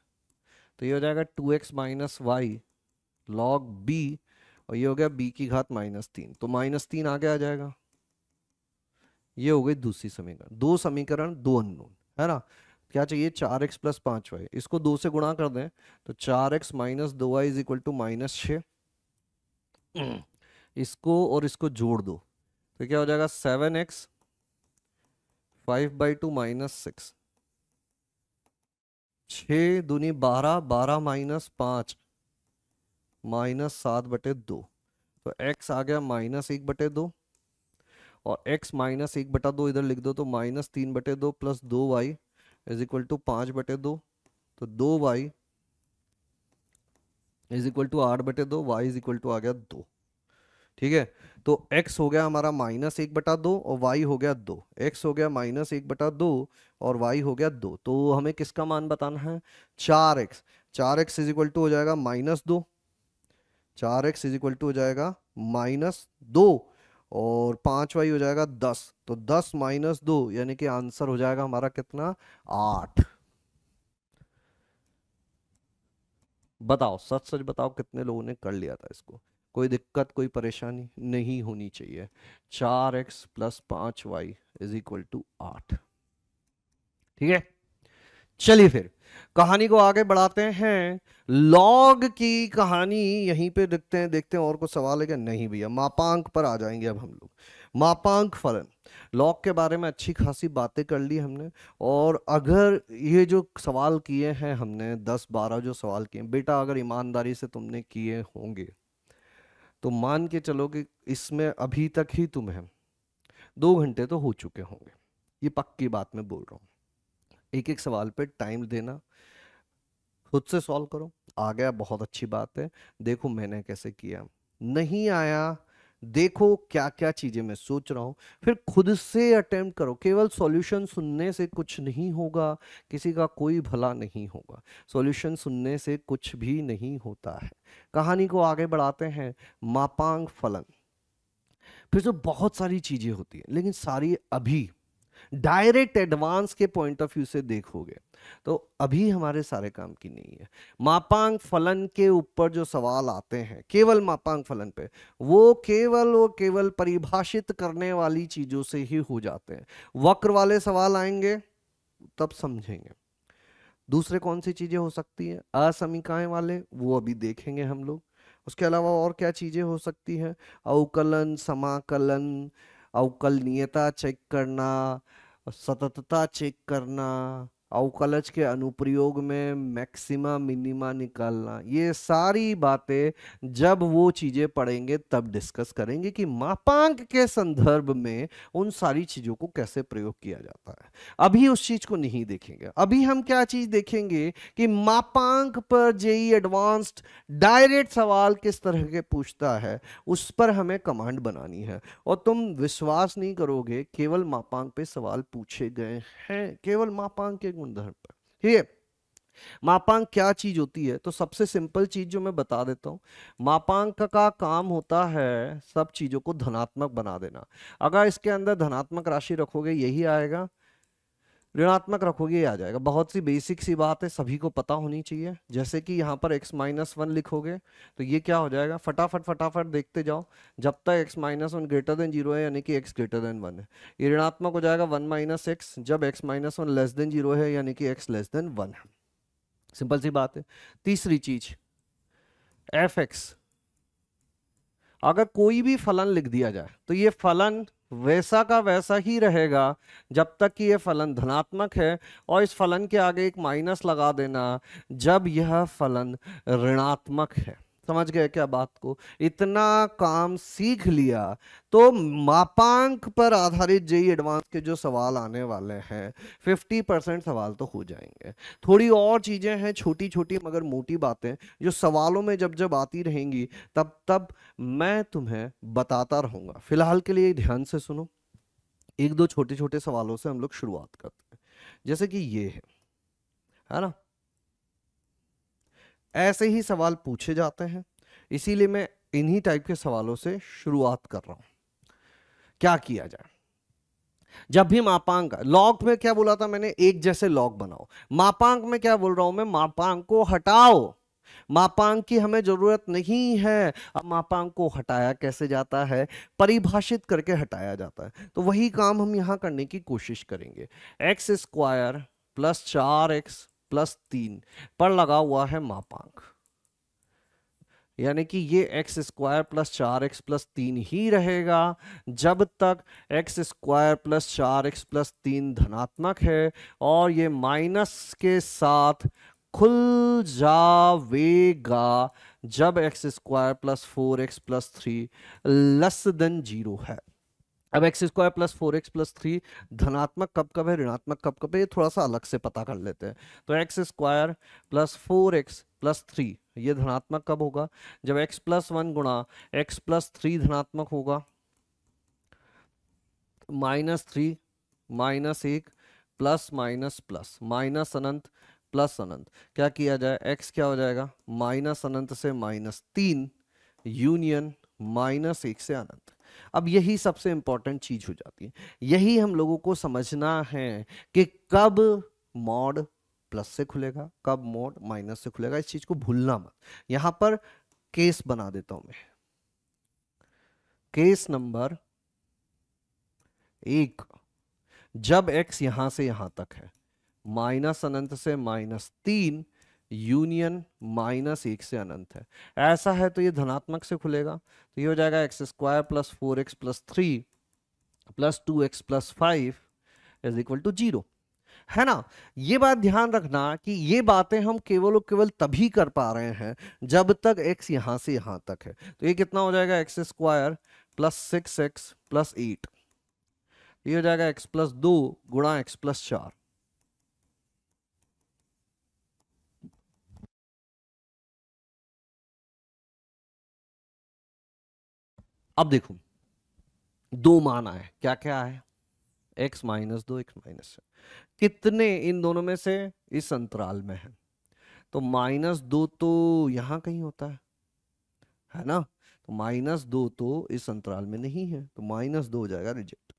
तो ये हो जाएगा 2x - y log b, और ये हो गया b की घात -3, तो -3 आगे आ जाएगा। ये हो गई दूसरी समीकरण, दो समीकरण दो अननोन, है ना। क्या चाहिए, 4x + 5y, इसको 2 से गुणा कर दें तो 4x - 2y = -6, इसको और इसको जोड़ दो तो क्या हो जाएगा 7x 5/2 -6, 6 दूनी 12, 12 - 5 -7/2, तो x आ गया -1/2 और x -1/2 इधर लिख दो तो -3/2 + 2y = 5/2, तो 2y = 8/2, y = आ गया 2। ठीक है, तो x हो गया हमारा -1/2 और y हो गया 2, x हो गया -1/2 और y हो गया 2, तो हमें किसका मान बताना है, 4x। 4x = हो जाएगा -2, 4x = हो जाएगा -2 और 5y हो जाएगा 10, तो 10 - 2 यानी कि आंसर हो जाएगा हमारा कितना, 8। बताओ सच सच बताओ कितने लोगों ने कर लिया था इसको, कोई दिक्कत कोई परेशानी नहीं होनी चाहिए। 4x + 5y = 8। ठीक है, चलिए फिर कहानी को आगे बढ़ाते हैं। लॉग की कहानी यहीं पे देखते हैं और कुछ सवाल है क्या, नहीं भैया मापांक पर आ जाएंगे अब हम लोग। मापांक फलन, लॉग के बारे में अच्छी खासी बातें कर ली हमने, और अगर ये जो सवाल किए हैं हमने 10-12 जो सवाल किए बेटा, अगर ईमानदारी से तुमने किए होंगे तो मान के चलो कि इसमें अभी तक ही तुम्हें 2 घंटे तो हो चुके होंगे, ये पक्की बात मैं बोल रहा हूँ। एक एक सवाल पे टाइम देना, खुद से सॉल्व करो, आ गया बहुत अच्छी बात है, देखो मैंने कैसे किया, नहीं आया देखो क्या क्या चीजें मैं सोच रहा हूं, फिर खुद से अटेम्प्ट करो। केवल सॉल्यूशन सुनने से कुछ नहीं होगा, किसी का कोई भला नहीं होगा, सॉल्यूशन सुनने से कुछ भी नहीं होता है। कहानी को आगे बढ़ाते हैं। मापांक फलन, फिर तो बहुत सारी चीजें होती है लेकिन सारी अभी डायरेक्ट एडवांस के पॉइंट ऑफ व्यू से देखोगे तो अभी हमारे सारे काम की नहीं है। मापांक फलन के ऊपर जो सवाल आते हैं केवल मापांक फलन पे, वो केवल परिभाषित करने वाली चीजों से ही हो जाते हैं। वक्र वाले सवाल आएंगे तब समझेंगे। दूसरे कौन सी चीजें हो सकती है, असमीकाएं वाले, वो अभी देखेंगे हम लोग। उसके अलावा और क्या चीजें हो सकती है, अवकलन, समाकलन, अवकलनीयता चेक करना, सततता चेक करना, अवकलज के अनुप्रयोग में मैक्सिमा मिनिमा निकालना, ये सारी बातें जब वो चीजें पढ़ेंगे तब डिस्कस करेंगे कि मापांक के संदर्भ में उन सारी चीजों को कैसे प्रयोग किया जाता है। अभी उस चीज को नहीं देखेंगे। अभी हम क्या चीज देखेंगे कि मापांक पर जेई एडवांस्ड डायरेक्ट सवाल किस तरह के पूछता है, उस पर हमें कमांड बनानी है। और तुम विश्वास नहीं करोगे, केवल मापांक पे सवाल पूछे गए हैं, केवल मापांक के गुणधर्म पर। ठीक है, मापांक क्या चीज होती है, तो सबसे सिंपल चीज जो मैं बता देता हूं, मापांक का काम होता है सब चीजों को धनात्मक बना देना। अगर इसके अंदर धनात्मक राशि रखोगे यही आएगा, ऋणात्मक रखोगे ये आ जाएगा। बहुत सी बेसिक सी बात है, सभी को पता होनी चाहिए। जैसे कि यहाँ पर x-1 लिखोगे तो ये क्या हो जाएगा, फटाफट फटाफट देखते जाओ। जब तक x-1 ग्रेटर देन 0 है यानी कि x ग्रेटर देन 1 है, ये ऋणात्मक हो जाएगा 1 - x जब x-1 लेस देन 0 है यानी कि x लेस देन 1 है। सिंपल सी बात है। तीसरी चीज f(x), अगर कोई भी फलन लिख दिया जाए तो ये फलन वैसा का वैसा ही रहेगा जब तक कि ये फलन धनात्मक है, और इस फलन के आगे एक माइनस लगा देना जब यह फलन ऋणात्मक है। समझ गए क्या बात को? इतना काम सीख लिया तो मापांक पर आधारित जेई एडवांस के जो सवाल आने वाले हैं 50% सवाल तो हो जाएंगे। थोड़ी और चीजें हैं छोटी छोटी मगर मोटी बातें जो सवालों में जब जब आती रहेंगी तब तब मैं तुम्हें बताता रहूंगा। फिलहाल के लिए ध्यान से सुनो, एक दो छोटे छोटे सवालों से हम लोग शुरुआत करते हैं। जैसे कि ये है ना, ऐसे ही सवाल पूछे जाते हैं, इसीलिए मैं इन्हीं टाइप के सवालों से शुरुआत कर रहा हूं। क्या किया जाए, जब भी मापांक, लॉग में क्या बोला था मैंने, एक जैसे लॉग बनाओ। मापांक में क्या बोल रहा हूं मैं, मापांक को हटाओ। मापांक की हमें जरूरत नहीं है। अब मापांक को हटाया कैसे जाता है, परिभाषित करके हटाया जाता है। तो वही काम हम यहां करने की कोशिश करेंगे। x² + 4x + 3 पर लगा हुआ है मापांक, यानी कि ये x² + 4x + 3 ही रहेगा जब तक x² + 4x + 3 धनात्मक है, और ये माइनस के साथ खुल जावेगा जब x² + 4x + 3 लेस देन 0 है। अब x² + 4x + 3 धनात्मक कब कब है, ऋणात्मक कब कब है, ये थोड़ा सा अलग से पता कर लेते हैं। तो x² + 4x + 3 ये धनात्मक कब होगा, जब x + 1 गुणा x + 3 धनात्मक होगा, -3 -1 प्लस माइनस प्लस माइनस अनंत प्लस अनंत, क्या किया जाए, x क्या हो जाएगा, माइनस अनंत से -3 यूनियन -1 से अनंत। अब यही सबसे इंपॉर्टेंट चीज हो जाती है, यही हम लोगों को समझना है कि कब मॉड प्लस से खुलेगा, कब मॉड माइनस से खुलेगा। इस चीज को भूलना मत। यहां पर केस बना देता हूं मैं, केस नंबर 1, जब x यहां से यहां तक है, माइनस अनंत से -3 यूनियन -1 से अनंत है, ऐसा है तो ये धनात्मक से खुलेगा। तो ये हो जाएगा x² + 4x + 3 + 2x + 5 = 0, है ना। ये बात ध्यान रखना कि ये बातें हम केवल और केवल तभी कर पा रहे हैं जब तक x यहां से यहां तक है। तो ये कितना हो जाएगा, x² + 6x + 8, ये हो जाएगा x + 2 गुणा x + 4। अब देखो दो मान आए, क्या क्या आए, x - 2 x - कितने इन दोनों में से इस अंतराल में है, तो -2 तो यहां कहीं होता है ना, तो -2 तो इस अंतराल में नहीं है, तो -2 हो जाएगा रिजेक्ट।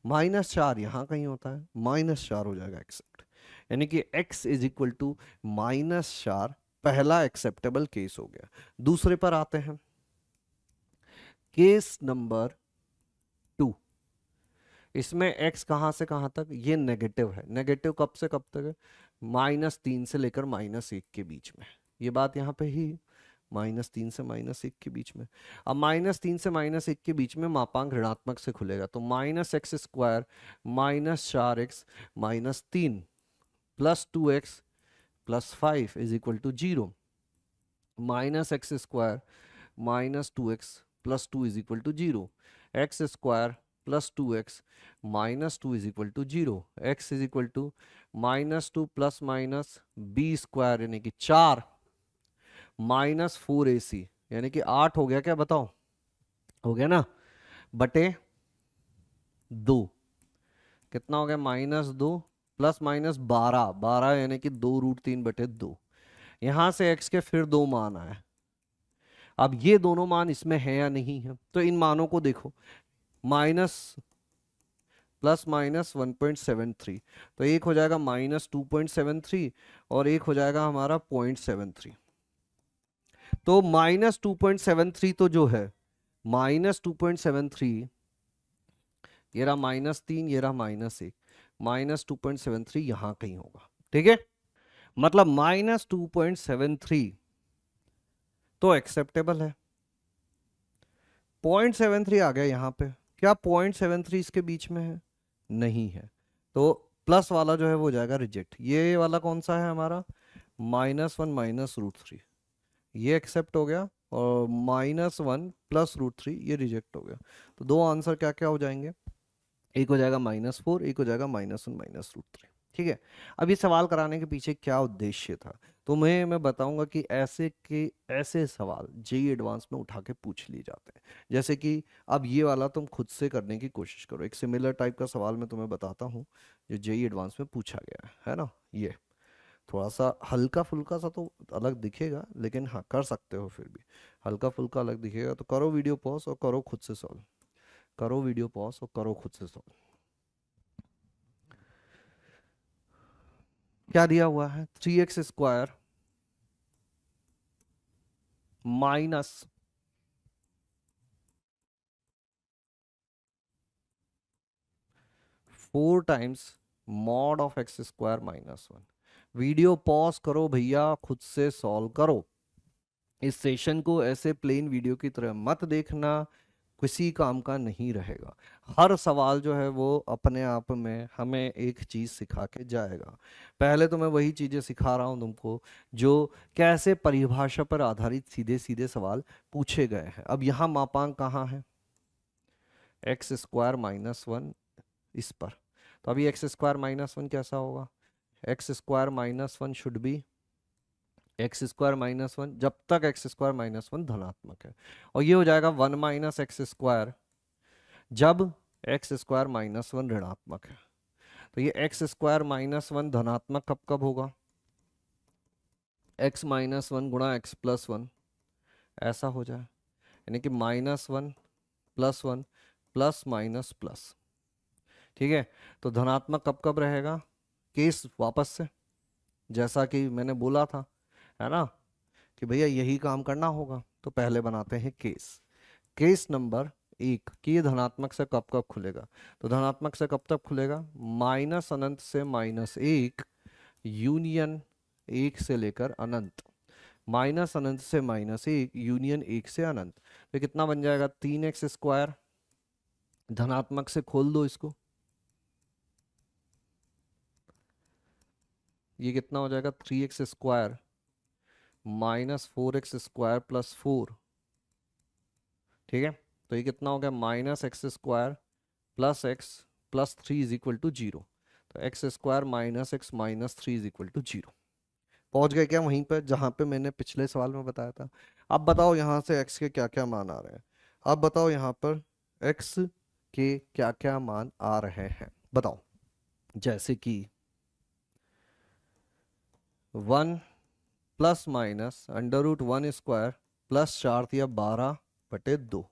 -4 यहाँ कहीं होता है, -4 हो जाएगा एक्सेप्ट, यानी कि x इज इक्वल टू -4 पहला एक्सेप्टेबल केस हो गया। दूसरे पर आते हैं, केस नंबर 2। इसमें x कहां से कहां तक, ये नेगेटिव है। नेगेटिव कब से कब तक है, -3 से लेकर -1 के बीच में, ये बात यहाँ पे ही, -3 से -1 के बीच में। अब -3 से -1 के बीच में मापांक ऋणात्मक से खुलेगा, तो -x² -4x -3 +2x +5 is equal to 0। -x² -2x +2 is equal to 0। x² +2x -2 is equal to 0। x is equal to -2 ± b² यानी कि 4 -4ac यानी कि 8 हो गया क्या, बताओ, हो गया ना, बटे 2, कितना हो गया, -2 ± 12 यानी कि 2√3/2। यहां से x के फिर 2 मान आए। अब ये दोनों मान इसमें है या नहीं है, तो इन मानों को देखो, ±1.73, तो एक हो जाएगा -2.73 और एक हो जाएगा हमारा 0.73। तो -2.73 तो जो है -2.73, ये रहा -3, ये रहा -1, -2.73 यहां कहीं होगा, ठीक है। मतलब -2.73 तो एक्सेप्टेबल है। 0.73 आ गया यहाँ पे, क्या 0.73 इसके बीच में है, नहीं है, तो प्लस वाला जो है वो जाएगा रिजेक्ट। ये वाला कौन सा है हमारा, -1 -√3, ये एक्सेप्ट हो गया, और -1 +√3 ये रिजेक्ट हो गया। तो दो आंसर क्या क्या हो जाएंगे, एक हो जाएगा -4, एक हो जाएगा -1 -√3, ठीक है। अब ये सवाल कराने के पीछे क्या उद्देश्य था, तो मैं बताऊंगा कि ऐसे सवाल जेईई एडवांस में उठा के पूछ लिए जाते हैं। जैसे कि अब ये वाला तुम खुद से करने की कोशिश करो, एक सिमिलर टाइप का सवाल मैं तुम्हें बताता हूँ जो जेईई एडवांस में पूछा गया है ना। ये थोड़ा सा हल्का फुल्का सा तो अलग दिखेगा, लेकिन हाँ कर सकते हो, फिर भी हल्का फुल्का अलग दिखेगा, तो करो वीडियो पॉज और करो खुद से सॉल्व, करो वीडियो पॉज और करो खुद से सॉल्व। क्या दिया हुआ है, 3x² minus 4 times mod of x² -1। Video pause करो भैया, खुद से सॉल्व करो। इस सेशन को ऐसे प्लेन वीडियो की तरह मत देखना, किसी काम का नहीं रहेगा। हर सवाल जो है वो अपने आप में हमें एक चीज सिखा के जाएगा। पहले तो मैं वही चीजें सिखा रहा हूं तुमको जो कैसे परिभाषा पर आधारित सीधे सीधे सवाल पूछे गए हैं। अब यहाँ मापांक कहाँ है, x² -1 इस पर, तो अभी x² -1 कैसा होगा, x² -1 शुड बी x² -1 जब तक x² -1 धनात्मक है, और ये हो जाएगा 1 - x² जब x² -1 ऋणात्मक है। तो ये x² -1 धनात्मक कब कब होगा, x -1 गुणा x +1 ऐसा हो जाए, यानी कि -1 +1 प्लस माइनस प्लस, ठीक है। तो धनात्मक कब कब रहेगा, केस वापस से जैसा कि मैंने बोला था, है ना, कि भैया यही काम करना होगा। तो पहले बनाते हैं केस, केस नंबर 1 कि ये धनात्मक से कब कब खुलेगा। तो धनात्मक से कब तक खुलेगा, -अनंत से -1 यूनियन 1 से लेकर अनंत, -अनंत से -1 यूनियन 1 से अनंत। तो कितना बन जाएगा, 3x², धनात्मक से खोल दो इसको, ये कितना हो जाएगा, 3x² -4x² +4, ठीक है। तो ये कितना हो गया, -x² +x +3 is equal to 0। तो x² -x -3 is equal to 0। पहुंच गए क्या वहीं पर जहां पे मैंने पिछले सवाल में बताया था। अब बताओ यहां से x के क्या क्या मान आ रहे हैं, अब बताओ यहाँ पर x के क्या क्या मान आ रहे हैं, बताओ। जैसे कि 1 ± √1² +4 12/2,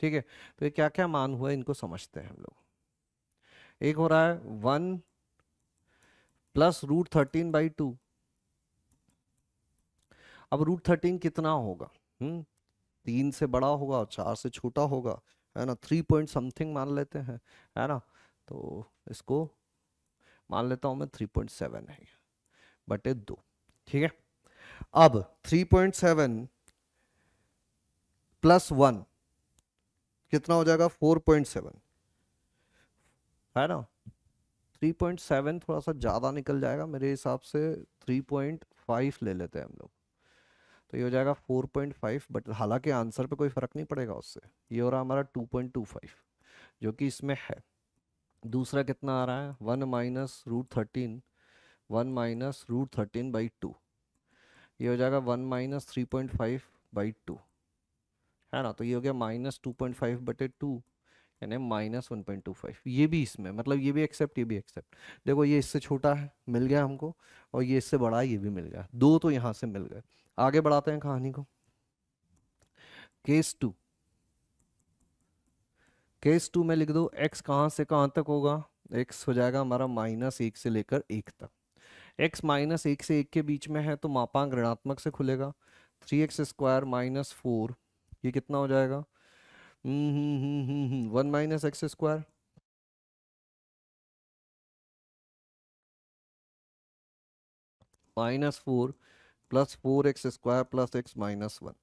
ठीक है, तो ये क्या क्या मान हुआ इनको समझते हैं हम लोग। एक हो रहा है 1 प्लस √13/2। अब √13 कितना होगा? 3 से बड़ा होगा और 4 से छोटा होगा, है ना। 3 पॉइंट समथिंग मान लेते हैं, है ना। तो इसको मान लेता हूं मैं 3.7 है बटे 2। ठीक है, अब 3.7 प्लस 1 कितना हो जाएगा? 4.7, है ना। 3.7 थोड़ा सा ज्यादा निकल जाएगा मेरे हिसाब से, 3.5 ले लेते हैं हम लोग। तो ये हो जाएगा 4.5, बट हालांकि आंसर पे कोई फर्क नहीं पड़ेगा उससे। ये हो रहा हमारा 2.25 जो कि इसमें है। दूसरा कितना आ रहा है? 1 माइनस √13, 1 - √13/2। ये हो जाएगा 1 - 3.5/2, है ना। तो ये हो गया -2.5/2, यानी -1.25। ये भी इसमें मतलब ये भी एक्सेप्ट, ये भी एक्सेप्ट। देखो ये इससे छोटा है, मिल गया हमको, और ये इससे बड़ा है, ये भी मिल गया। दो तो यहाँ से मिल गए। आगे बढ़ाते हैं कहानी को। केस 2, केस 2 में लिख दो x कहाँ से कहाँ तक होगा? x हो जाएगा हमारा -1 से लेकर 1 तक। x -1 से 1 के बीच में है तो मापांक ऋणात्मक से खुलेगा। 3x² - 4, ये कितना हो जाएगा? 1 - x², -4 plus 4x² plus x -1।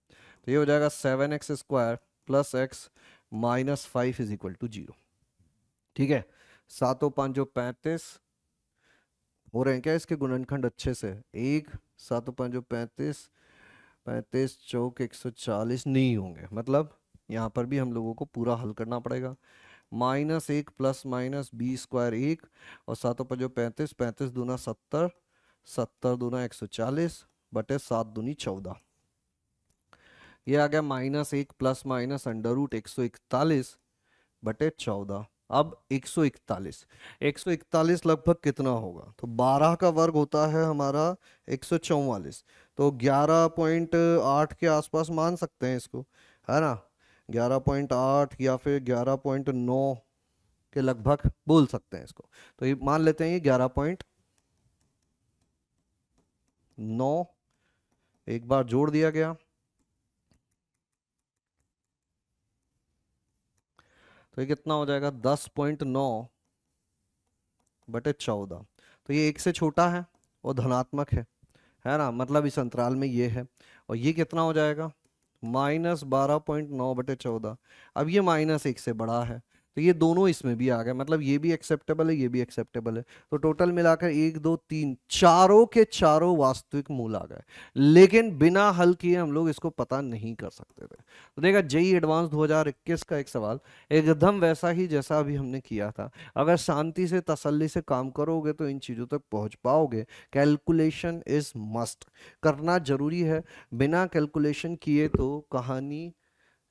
तो ये हो जाएगा 7x² प्लस x -5 = 0। ठीक है, 7 5 जो 35 हो रहे हैं क्या इसके गुणनखंड अच्छे से? 1 7 5 35, 35 चौक 140 नहीं होंगे, मतलब यहाँ पर भी हम लोगों को पूरा हल करना पड़ेगा। -1 प्लस माइनस b² 1, और 7 5 35, 35 दूना 70, 70 दूना 140 बटे 7 दूनी 14। ये आ गया -1 प्लस माइनस √141 बटे 14। अब 141, 141 लगभग कितना होगा? तो 12 का वर्ग होता है हमारा 144, तो 11.8 के आसपास मान सकते हैं इसको, है ना। 11.8 या फिर 11.9 के लगभग बोल सकते हैं इसको। तो ये मान लेते हैं ये 11.9 एक बार जोड़ दिया गया, तो ये कितना हो जाएगा? 10.9 बटे 14। तो ये 1 से छोटा है और धनात्मक है ना, मतलब इस अंतराल में ये है। और ये कितना हो जाएगा? -12.9 बटे 14। अब ये -1 से बड़ा है, तो ये दोनों इसमें भी आ गए, मतलब ये भी एक्सेप्टेबल है, ये भी एक्सेप्टेबल है। तो टोटल मिलाकर 1 2 3 चारों के चारों वास्तविक मूल आ गए। लेकिन बिना हल किए हम लोग इसको पता नहीं कर सकते थे। तो देखा, जेई एडवांस 2021 का एक सवाल एकदम वैसा ही जैसा अभी हमने किया था। अगर शांति से तसल्ली से काम करोगे तो इन चीजों तक पहुंच पाओगे। कैलकुलेशन इज मस्ट, करना जरूरी है। बिना कैलकुलेशन किए तो कहानी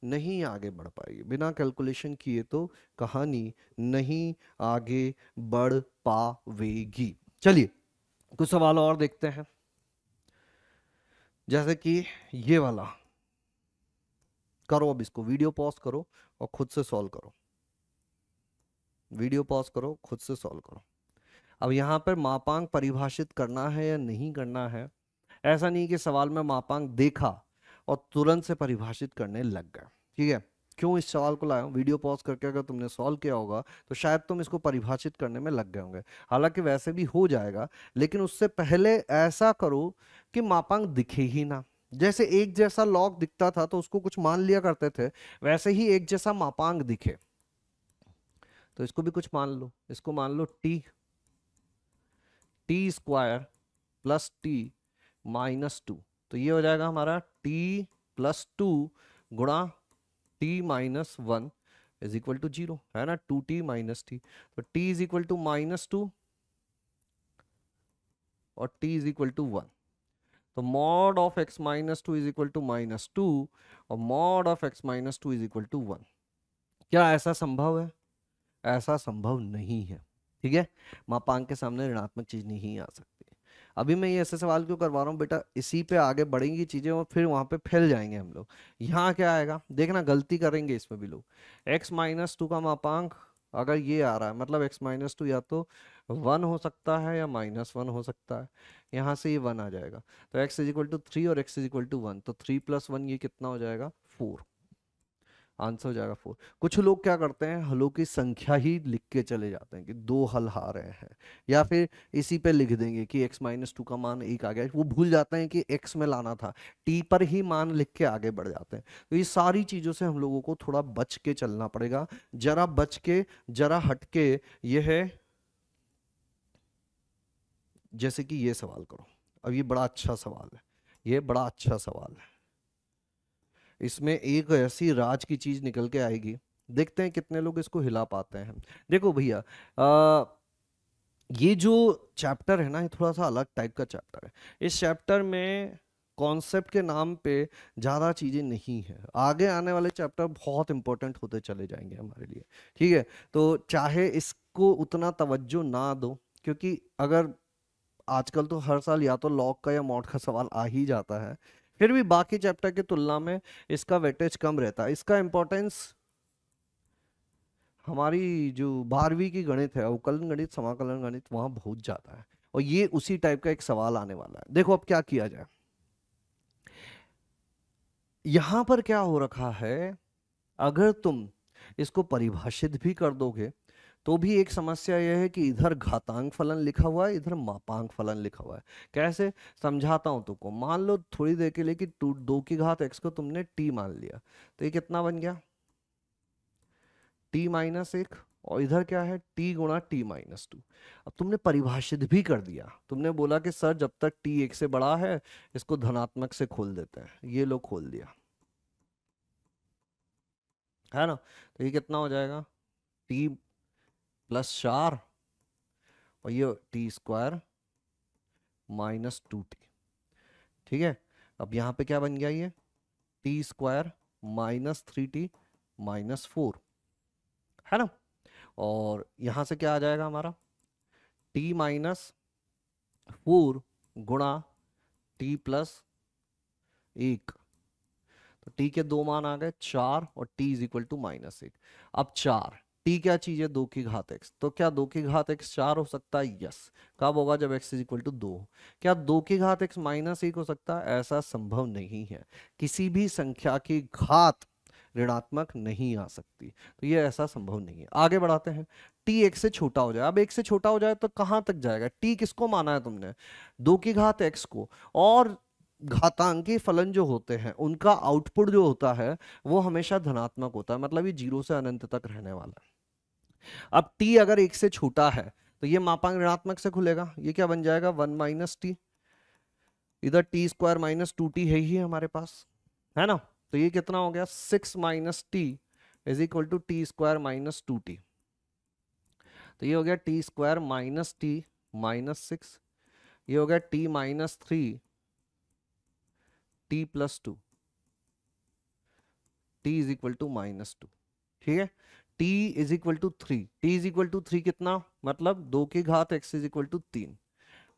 नहीं आगे बढ़ पाएगी, बिना कैलकुलेशन किए तो कहानी नहीं आगे बढ़ पावेगी। चलिए कुछ सवाल और देखते हैं, जैसे कि ये वाला। करो अब इसको, वीडियो पॉज करो और खुद से सॉल्व करो। वीडियो पॉज करो, खुद से सॉल्व करो। अब यहाँ पर मापांक परिभाषित करना है या नहीं करना है, ऐसा नहीं कि सवाल में मापांक देखा और तुरंत से परिभाषित करने लग गए। ठीक है, क्यों इस सवाल को लाया हूं? वीडियो पॉज करके अगर तुमने सॉल्व किया होगा तो शायद तुम इसको परिभाषित करने में लग गए होंगे। हालांकि वैसे भी हो जाएगा, लेकिन उससे पहले ऐसा करो कि मापांक दिखे ही ना। जैसे एक जैसा लॉग दिखता था तो उसको कुछ मान लिया करते थे, वैसे ही एक जैसा मापांक दिखे तो इसको भी कुछ मान लो। इसको मान लो t² प्लस t -2। तो ये हो जाएगा हमारा t+2 गुणा t-1 = 0, है ना। 2t - t, तो t = -2 और t = 1। तो mod ऑफ x -2 = -2 और mod ऑफ x -2 = 1। क्या ऐसा संभव है? ऐसा संभव नहीं है। ठीक है, मापांक के सामने ऋणात्मक चीज नहीं आ सकती। अभी मैं ये ऐसे सवाल क्यों करवा रहा हूँ बेटा, इसी पे आगे बढ़ेंगी चीजें और फिर वहां पे फैल जाएंगे हम लोग। यहाँ क्या आएगा देखना, गलती करेंगे इसमें भी लोग। x-2 का मापांक अगर ये आ रहा है मतलब x-2 या तो 1 हो सकता है या -1 हो सकता है, यहाँ से ये 1 आ जाएगा। तो x = 3 और x = 1, तो 3 + 1 ये कितना हो जाएगा 4, आंसर हो जाएगा 4। कुछ लोग क्या करते हैं, हलों की संख्या ही लिख के चले जाते हैं कि 2 हल आ रहे हैं, या फिर इसी पे लिख देंगे कि x-2 का मान 1 आ गया, वो भूल जाते हैं कि x में लाना था, t पर ही मान लिख के आगे बढ़ जाते हैं। तो ये सारी चीजों से हम लोगों को थोड़ा बच के चलना पड़ेगा, जरा बच के, जरा हट के। ये है जैसे कि ये सवाल करो, अब ये बड़ा अच्छा सवाल है, ये बड़ा अच्छा सवाल है, इसमें एक ऐसी राज की चीज निकल के आएगी, देखते हैं कितने लोग इसको हिला पाते हैं। देखो भैया, ये जो चैप्टर है ना, ये थोड़ा सा अलग टाइप का चैप्टर है। इस चैप्टर में कॉन्सेप्ट के नाम पे ज़्यादा चीज़ें नहीं है, आगे आने वाले चैप्टर बहुत इंपॉर्टेंट होते चले जाएंगे हमारे लिए, ठीक है। तो चाहे इसको उतना तवज्जो ना दो, क्योंकि अगर आजकल तो हर साल या तो लॉग का या मॉड का सवाल आ ही जाता है, फिर भी बाकी चैप्टर की तुलना में इसका वेटेज कम रहता है। इसका इंपॉर्टेंस हमारी जो 12वीं की गणित है, अवकलन गणित, समाकलन गणित, वहां बहुत ज्यादा है, और ये उसी टाइप का एक सवाल आने वाला है। देखो अब क्या किया जाए, यहां पर क्या हो रखा है, अगर तुम इसको परिभाषित भी कर दोगे तो भी एक समस्या यह है कि इधर घातांक फलन लिखा हुआ है, इधर मापांक फलन लिखा हुआ है। कैसे समझाता हूं तुमको, मान लो थोड़ी देर के लिए कि 2 की घात x को तुमने t मान लिया, तो ये कितना बन गया t-1, और इधर क्या है t गुणा t-2। अब तुमने परिभाषित भी कर दिया, तुमने बोला कि सर जब तक t 1 से बड़ा है इसको धनात्मक से खोल देते हैं, ये लो खोल दिया, है ना। तो ये कितना हो जाएगा t + 4 और ये t² -2t, ठीक है। अब यहाँ पे क्या बन गया, ये t² -3t -4, है ना। और यहां से क्या आ जाएगा हमारा t-4 गुणा t + 1, तो t के 2 मान आ गए 4 और t = -1। अब 4 t क्या चीज है, 2 की घात x, तो क्या 2 की घात x 4 हो सकता है, यस। कब होगा, जब x = 2। क्या 2 की घात x -1 हो सकता है, ऐसा संभव नहीं है, किसी भी संख्या की घात ऋणात्मक नहीं आ सकती, तो ये ऐसा संभव नहीं है। आगे बढ़ाते हैं, t 1 से छोटा हो जाए, अब 1 से छोटा हो जाए तो कहां तक जाएगा, t किसको माना है तुमने, 2 की घात x को, और घातांकी फलन जो होते हैं उनका आउटपुट जो होता है वो हमेशा धनात्मक होता है, मतलब ये 0 से अनंत तक रहने वाला है। अब t अगर 1 से छोटा है तो ये मापांक ऋणात्मक से खुलेगा, ये क्या बन जाएगा 1 - t, इधर t² -2t है ही हमारे पास, है ना। तो ये कितना हो गया 6 - t = t² -2t, तो ये हो गया t² -t -6, ये हो गया t -3 t + 2, t = -2, ठीक है। t = 3, t = 3 कितना, मतलब 2 की घात x = 3,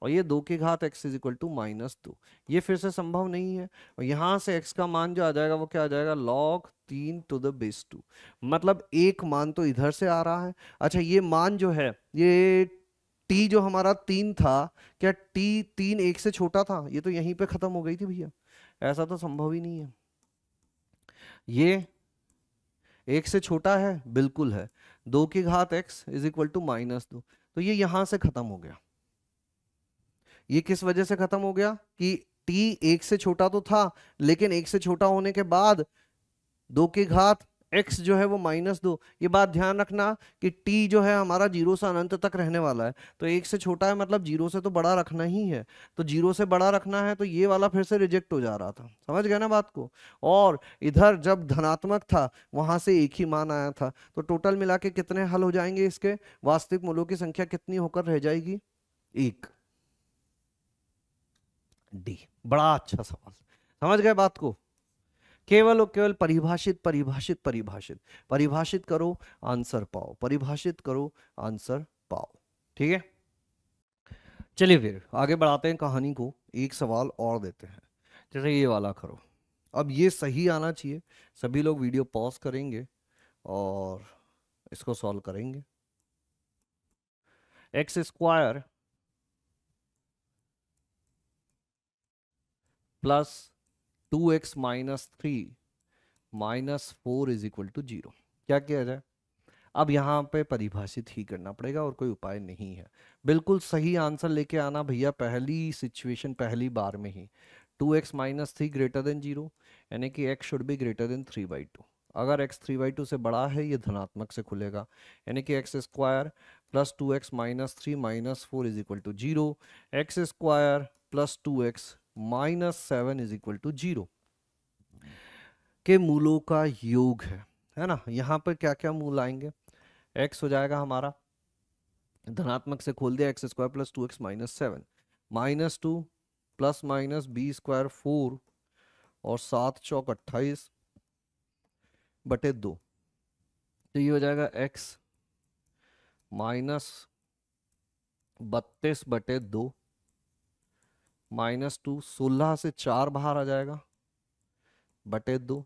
और ये 2 की घात x = -2, ये फिर से संभव नहीं है। और यहां से x का मान जो आ जाएगा वो क्या आ जाएगा, log 3⁻², मतलब एक मान तो इधर से आ रहा है। अच्छा ये मान जो है, ये t जो हमारा 3 था, क्या t 3 1 से छोटा था, ये तो यहीं पे खत्म हो गई थी भैया, ऐसा तो संभव ही नहीं है। ये 1 से छोटा है, बिल्कुल है, 2 की घात x = -2, तो ये यहां से खत्म हो गया। ये किस वजह से खत्म हो गया कि t 1 से छोटा तो था, लेकिन 1 से छोटा होने के बाद 2 की घात x जो है वो -2। ये बात ध्यान रखना कि t जो है हमारा 0 से अनंत तक रहने वाला है, तो 1 से छोटा है मतलब 0 से तो बड़ा रखना ही है, तो 0 से बड़ा रखना है, तो ये वाला फिर से रिजेक्ट हो जा रहा था, समझ गए ना बात को। और इधर जब धनात्मक था वहां से एक ही मान आया था, तो टोटल मिला के कितने हल हो जाएंगे, इसके वास्तविक मूलों की संख्या कितनी होकर रह जाएगी, 1। डी, बड़ा अच्छा सवाल, समझ गए बात को। केवल और केवल परिभाषित परिभाषित परिभाषित परिभाषित करो, आंसर पाओ, परिभाषित करो, आंसर पाओ, ठीक है। चलिए फिर आगे बढ़ाते हैं कहानी को, एक सवाल और देते हैं। जैसे ये वाला करो, अब ये सही आना चाहिए। सभी लोग वीडियो पॉज करेंगे और इसको सॉल्व करेंगे। X square plus 2x-3 -4 is equal to 0। क्या किया जाए? अब यहाँ पे परिभाषित ही करना पड़ेगा और कोई उपाय नहीं है। बिल्कुल सही आंसर लेके आना भैया, पहली सिचुएशन पहली बार में ही। 2x-3 ग्रेटर देन 0, यानी कि x should be greater than 3/2। अगर x 3/2 से बड़ा है ये धनात्मक से खुलेगा, यानी कि x square plus 2x-3 -4 is equal to 0। X square plus 2x-7 is equal to 0 के मूलों का योग है ना। यहाँ पर क्या क्या मूल आएंगे? x हो जाएगा हमारा, धनात्मक से खोल दिया, x square plus 2x-7 -2 plus minus B square 4 और 7 चौक 28 बटे 2। तो ये हो जाएगा x -32/2 -2, 16 से 4 बाहर आ जाएगा बटे 2,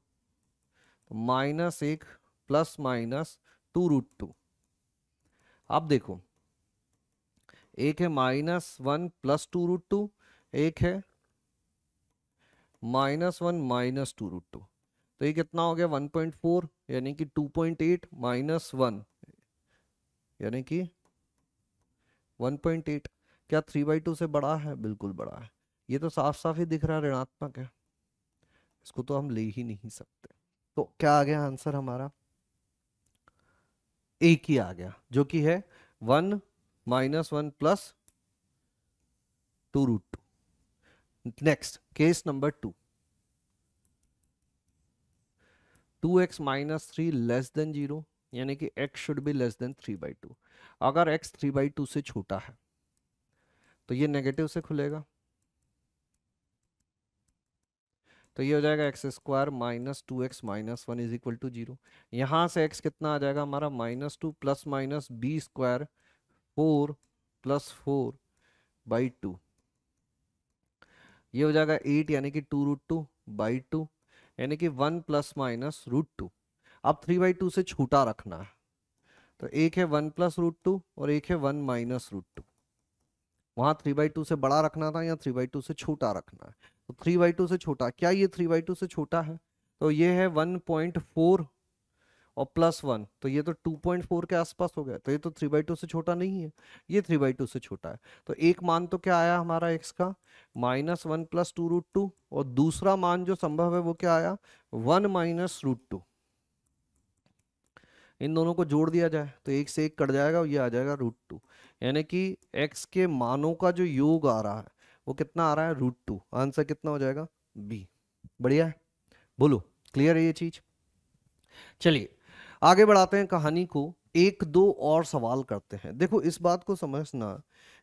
तो -1 प्लस माइनस 2√2। अब देखो, एक है -1 प्लस 2√2, एक है -1 -2√2। तो ये कितना हो गया? 1.4, यानी कि 2.8 -1 यानी कि 1.8। क्या 3/2 से बड़ा है? बिल्कुल बड़ा है। ये तो साफ साफ ही दिख रहा है ऋणात्मक है, इसको तो हम ले ही नहीं सकते। तो क्या आ गया आंसर हमारा? एक ही आ गया, जो कि है 1 -1 plus 2√2। Next case number 2, 2x-3 less than 0, यानी कि x should be less than 3/2। अगर x 3/2 से छोटा है तो ये नेगेटिव से खुलेगा, तो ये हो जाएगा x square -2x-1 is equal to 0। यहाँ से x कितना आ जाएगा हमारा? -2 प्लस माइनस बी स्क्वायर 4 + 4/2। ये हो जाएगा 8, यानी कि 2√2/2, यानी कि 1 + -√2। अब 3/2 से छोटा रखना है, तो एक है 1 + √2 और एक है 1 - √2। वहां 3/2 से बड़ा रखना था, या 3/2 से छोटा रखना है। तो 3/2 से छोटा, क्या ये 3/2 से छोटा है? तो ये है 1.4 और +1, तो ये तो 2.4 के आसपास हो गया, तो ये तो 3/2 से छोटा नहीं है, ये 3/2 से छोटा है। तो एक मान तो क्या आया हमारा x का? -1 + 2√2, और दूसरा मान जो संभव है वो क्या आया? 1 - √2। इन दोनों को जोड़ दिया जाए तो एक से एक कट जाएगा और ये आ जाएगा √2, यानी कि x के मानों का जो योग आ रहा है वो कितना आ रहा है? √2। आंसर कितना हो जाएगा? बी। बढ़िया है, बोलो क्लियर है ये चीज? चलिए आगे बढ़ाते हैं कहानी को, एक दो और सवाल करते हैं। देखो इस बात को समझना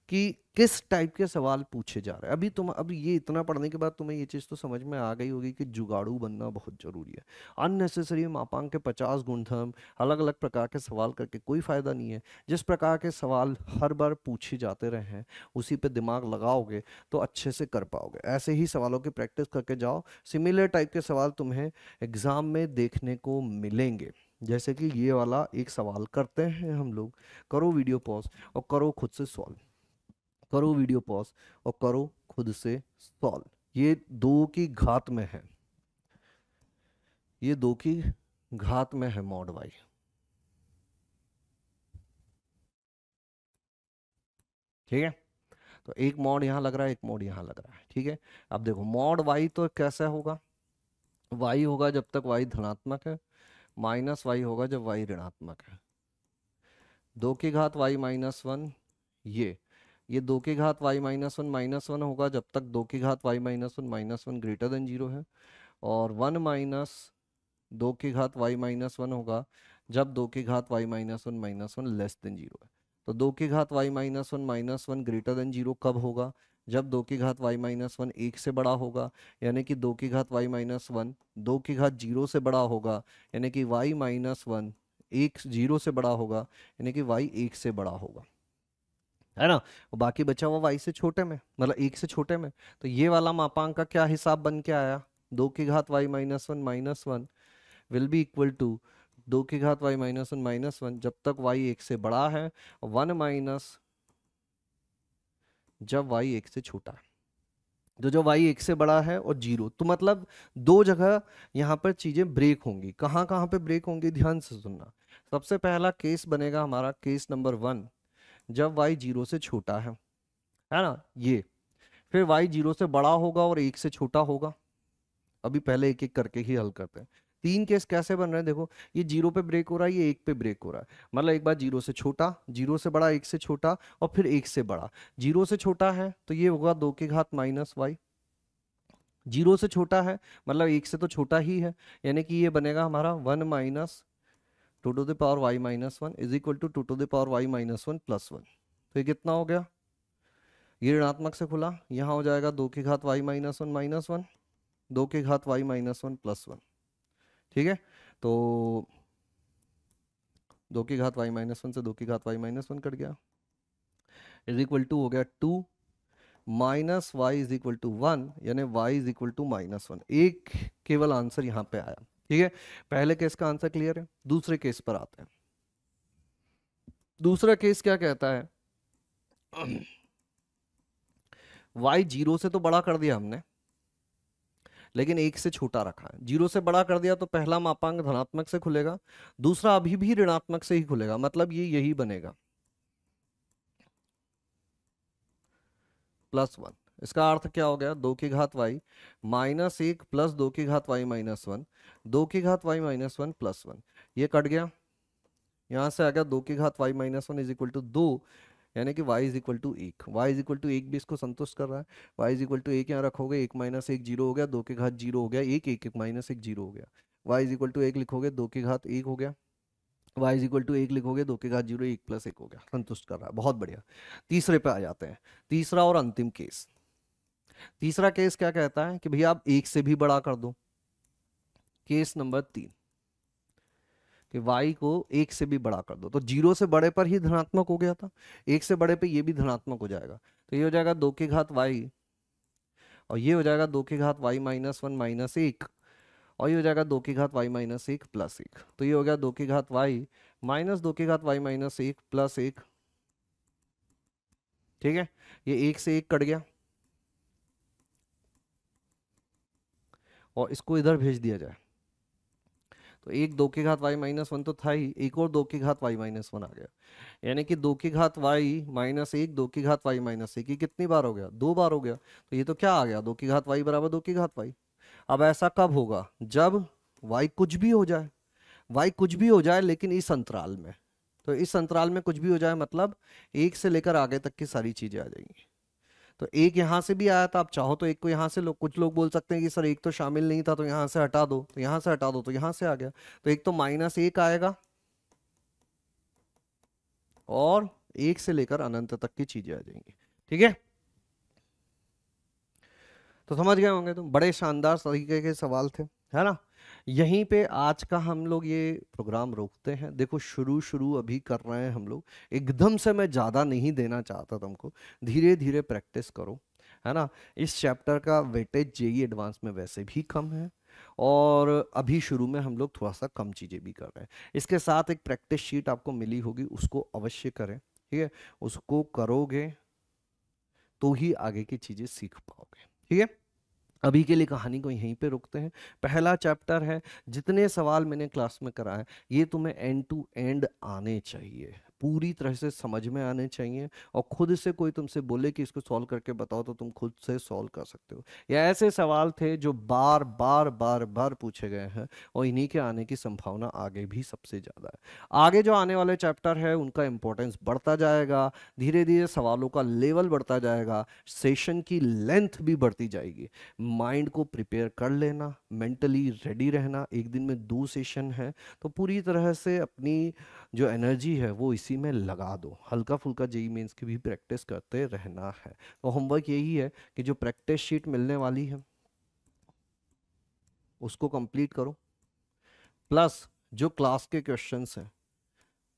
कि किस टाइप के सवाल पूछे जा रहे हैं। अभी ये इतना पढ़ने के बाद तुम्हें ये चीज़ तो समझ में आ गई होगी कि जुगाड़ू बनना बहुत जरूरी है। अननेसेसरी मापांक के 50 गुणधर्म अलग अलग प्रकार के सवाल करके कोई फायदा नहीं है। जिस प्रकार के सवाल हर बार पूछे जाते रहे हैं उसी पे दिमाग लगाओगे तो अच्छे से कर पाओगे। ऐसे ही सवालों की प्रैक्टिस करके जाओ, सिमिलर टाइप के सवाल तुम्हें एग्जाम में देखने को मिलेंगे। जैसे कि ये वाला एक सवाल करते हैं हम लोग। करो वीडियो पॉज और करो खुद से सॉल्व, करो वीडियो पॉज और करो खुद से सॉल्व। ये 2 की घात में है, ये 2 की घात में है मॉड वाई। ठीक है, तो एक मॉड यहां लग रहा है, एक मॉड यहां लग रहा है। ठीक है, अब देखो मॉड वाई तो कैसा होगा? वाई होगा जब तक वाई धनात्मक है, -y होगा जब y ऋणात्मक है। 2 की घात y -1, ये 2 की घात y -1 होगा जब तक 2 की घात y -1 ग्रेटर देन 0 है, और 1 माइनस 2 की घात y -1 होगा जब 2 की घात y -1 लेस देन 0 है। तो 2 की घात y -1 ग्रेटर देन 0 कब होगा? जब 2 की घात y -1 1 से बड़ा होगा, यानी कि 2 की घात y -1 2 की घात 0 से बड़ा होगा, यानी कि y -1 1 0 से बड़ा होगा, यानी कि y 1 से बड़ा होगा। है ना। और बाकी बचा हुआ y से छोटे में, मतलब 1 से छोटे में। तो ये वाला मापांक का क्या हिसाब बन के आया, 2 की घात y minus one will be equal to 2 की घात y माइनस वन जब तक y 1 से बड़ा है, 1 माइनस जब y 1 से छोटा है। तो जो y 1 से बड़ा है और 0, तो मतलब दो जगह यहाँ पर चीजें ब्रेक होंगी। कहाँ कहाँ पे ब्रेक होंगी, ध्यान से सुनना। सबसे पहला केस बनेगा हमारा केस नंबर 1, जब y 0 से छोटा है ना ये। फिर y 0 से बड़ा होगा और 1 से छोटा होगा। अभी पहले एक एक करके ही हल करते हैं। 3 केस कैसे बन रहे हैं देखो, ये 0 पे ब्रेक हो रहा है, ये 1 पे ब्रेक हो रहा है। मतलब एक बार 0 से छोटा, 0 से बड़ा, 1 से छोटा, और फिर 1 से बड़ा। 0 से छोटा है तो ये होगा 2 की घात माइनस वाई। 0 से छोटा है मतलब 1 से तो छोटा ही है, यानी कि ये बनेगा हमारा 1 minus 2 to the power y minus one is equal to 2 to the power y minus one plus one. तो ये कितना हो गया, ये ऋणात्मक से खुला, यहाँ हो जाएगा 2 की घात वाई माइनस वन 2 की घात Y minus one plus one. ठीक है, तो 2 की घात वाई माइनस वन से 2 की घात वाई माइनस वन कट गया, इज इक्वल टू हो गया 2 minus Y is equal to one, यानी Y is equal to minus one. एक केवल आंसर यहाँ पे आया। ठीक है, पहले केस का आंसर क्लियर है। दूसरे केस पर आते हैं। दूसरा केस क्या कहता है, y 0 से तो बड़ा कर दिया हमने, लेकिन 1 से छोटा रखा है। 0 से बड़ा कर दिया तो पहला मापांक धनात्मक से खुलेगा, दूसरा अभी भी ऋणात्मक से ही खुलेगा, मतलब ये यही बनेगा प्लस वन। इसका अर्थ क्या हो गया, 2 की घात वाई माइनस एक प्लस 2 की घात वाई माइनस वन, 2 की घात Y minus one plus one. ये कट गया, यहां से आ गया 2 की घात Y minus one is equal to दो, यानी कि y इज इक्वल टू एक। y इज इक्वल टू एक भी इसको संतुष्ट कर रहा है। y इज इक्वल टू एक यहाँ रखोगे, एक माइनस एक जीरो हो गया, 2 की घात जीरो हो गया, एक एक एक माइनस एक जीरो हो गया। y इज इक्वल टू एक लिखोगे, 2 की घात एक हो गया, y इज इक्वल टू एक लिखोगे, 2 की घात जीरो, एक प्लस एक हो गया, संतुष्ट कर रहा है। बहुत बढ़िया। तीसरे पे आ जाते हैं, तीसरा और अंतिम केस। तीसरा केस क्या कहता है कि भैया आप एक से भी बड़ा कर दो। केस नंबर 3 कि y को एक से भी बड़ा कर दो, तो 0 से बड़े पर ही धनात्मक हो गया था, एक से बड़े पे ये भी धनात्मक हो जाएगा। तो ये हो जाएगा 2 की घात y, और ये हो जाएगा 2 की घात y माइनस वन माइनस एक, और ये हो जाएगा 2 की घात y माइनस एक प्लस एक। तो ये हो गया 2 की घात y माइनस 2 की घात y माइनस एक प्लस एक। ठीक है, ये एक से एक कट गया और इसको इधर भेज दिया जाए तो एक 2 की घात y माइनस वन तो था ही, एक और 2 की घात y माइनस वन आ गया, यानी कि 2 की घात y माइनस एक, 2 की घात y माइनस एक, ये कितनी बार हो गया, दो बार हो गया। तो ये तो क्या आ गया, 2 की घात y बराबर 2 की घात y। अब ऐसा कब होगा, जब y कुछ भी हो जाए, y कुछ भी हो जाए लेकिन इस अंतराल में। तो इस अंतराल में कुछ भी हो जाए मतलब एक से लेकर आगे तक की सारी चीजें आ जाएंगी। तो एक यहां से भी आया था, आप चाहो तो एक को यहां से लो, कुछ लोग बोल सकते हैं कि सर एक तो शामिल नहीं था तो यहां से हटा दो, तो यहां से हटा दो तो यहां से आ गया। तो एक तो माइनस एक आएगा और एक से लेकर अनंत तक की चीजें आ जाएंगी। ठीक है, तो समझ गए होंगे तुम, बड़े शानदार तरीके के सवाल थे, है ना। यहीं पे आज का हम लोग ये प्रोग्राम रोकते हैं। देखो शुरू शुरू अभी कर रहे हैं हम लोग, एकदम से मैं ज़्यादा नहीं देना चाहता तुमको, धीरे धीरे प्रैक्टिस करो, है ना। इस चैप्टर का वेटेज जेई एडवांस में वैसे भी कम है, और अभी शुरू में हम लोग थोड़ा सा कम चीज़ें भी कर रहे हैं। इसके साथ एक प्रैक्टिस शीट आपको मिली होगी, उसको अवश्य करें, ठीक है। उसको करोगे तो ही आगे की चीज़ें सीख पाओगे, ठीक है। अभी के लिए कहानी को यहीं पे रोकते हैं। पहला चैप्टर है, जितने सवाल मैंने क्लास में कराए ये तुम्हें एंड टू एंड आने चाहिए, पूरी तरह से समझ में आने चाहिए, और खुद से कोई तुमसे बोले कि इसको सॉल्व करके बताओ तो तुम खुद से सॉल्व कर सकते हो। ये ऐसे सवाल थे जो बार बार बार बार पूछे गए हैं, और इन्हीं के आने की संभावना आगे भी सबसे ज़्यादा है। आगे जो आने वाले चैप्टर है उनका इंपॉर्टेंस बढ़ता जाएगा, धीरे धीरे सवालों का लेवल बढ़ता जाएगा, सेशन की लेंथ भी बढ़ती जाएगी। माइंड को प्रिपेयर कर लेना, मेंटली रेडी रहना। एक दिन में 2 सेशन है तो पूरी तरह से अपनी जो एनर्जी है वो इसी में लगा दो। हल्का फुल्का जेई मेंस की भी प्रैक्टिस करते रहना है। तो होमवर्क यही है कि जो प्रैक्टिस शीट मिलने वाली है उसको कंप्लीट करो, प्लस जो क्लास के क्वेश्चंस हैं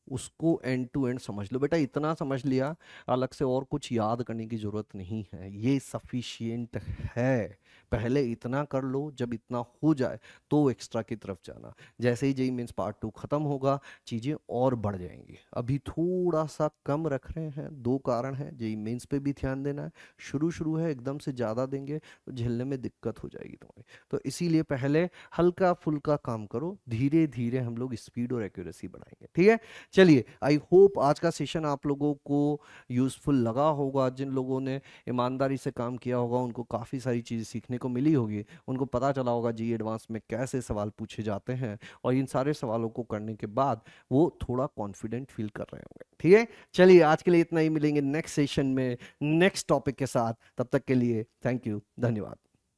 उसको एंड टू एंड समझ लो बेटा, इतना समझ लिया, अलग से और कुछ याद करने की जरूरत नहीं है, ये सफिशियंट है। पहले इतना कर लो, जब इतना हो जाए तो एक्स्ट्रा की तरफ जाना। जैसे ही जेई मीन्स पार्ट 2 खत्म होगा चीजें और बढ़ जाएंगी। अभी थोड़ा सा कम रख रहे हैं, दो कारण है, जेई मीन्स पे भी ध्यान देना है। शुरू शुरू है, एकदम से ज्यादा देंगे तो झेलने में दिक्कत हो जाएगी तुम्हें। तो इसीलिए पहले हल्का फुल्का काम करो, धीरे धीरे हम लोग स्पीड और एक्यूरेसी बढ़ाएंगे, ठीक है। चलिए, आई होप आज का सेशन आप लोगों को यूजफुल लगा होगा। जिन लोगों ने ईमानदारी से काम किया होगा उनको काफ़ी सारी चीज़ें सीखने को मिली होगी, उनको पता चला होगा जी एडवांस में कैसे सवाल पूछे जाते हैं, और इन सारे सवालों को करने के बाद वो थोड़ा कॉन्फिडेंट फील कर रहे होंगे, ठीक है। चलिए, आज के लिए इतना ही, मिलेंगे नेक्स्ट सेशन में नेक्स्ट टॉपिक के साथ। तब तक के लिए थैंक यू, धन्यवाद।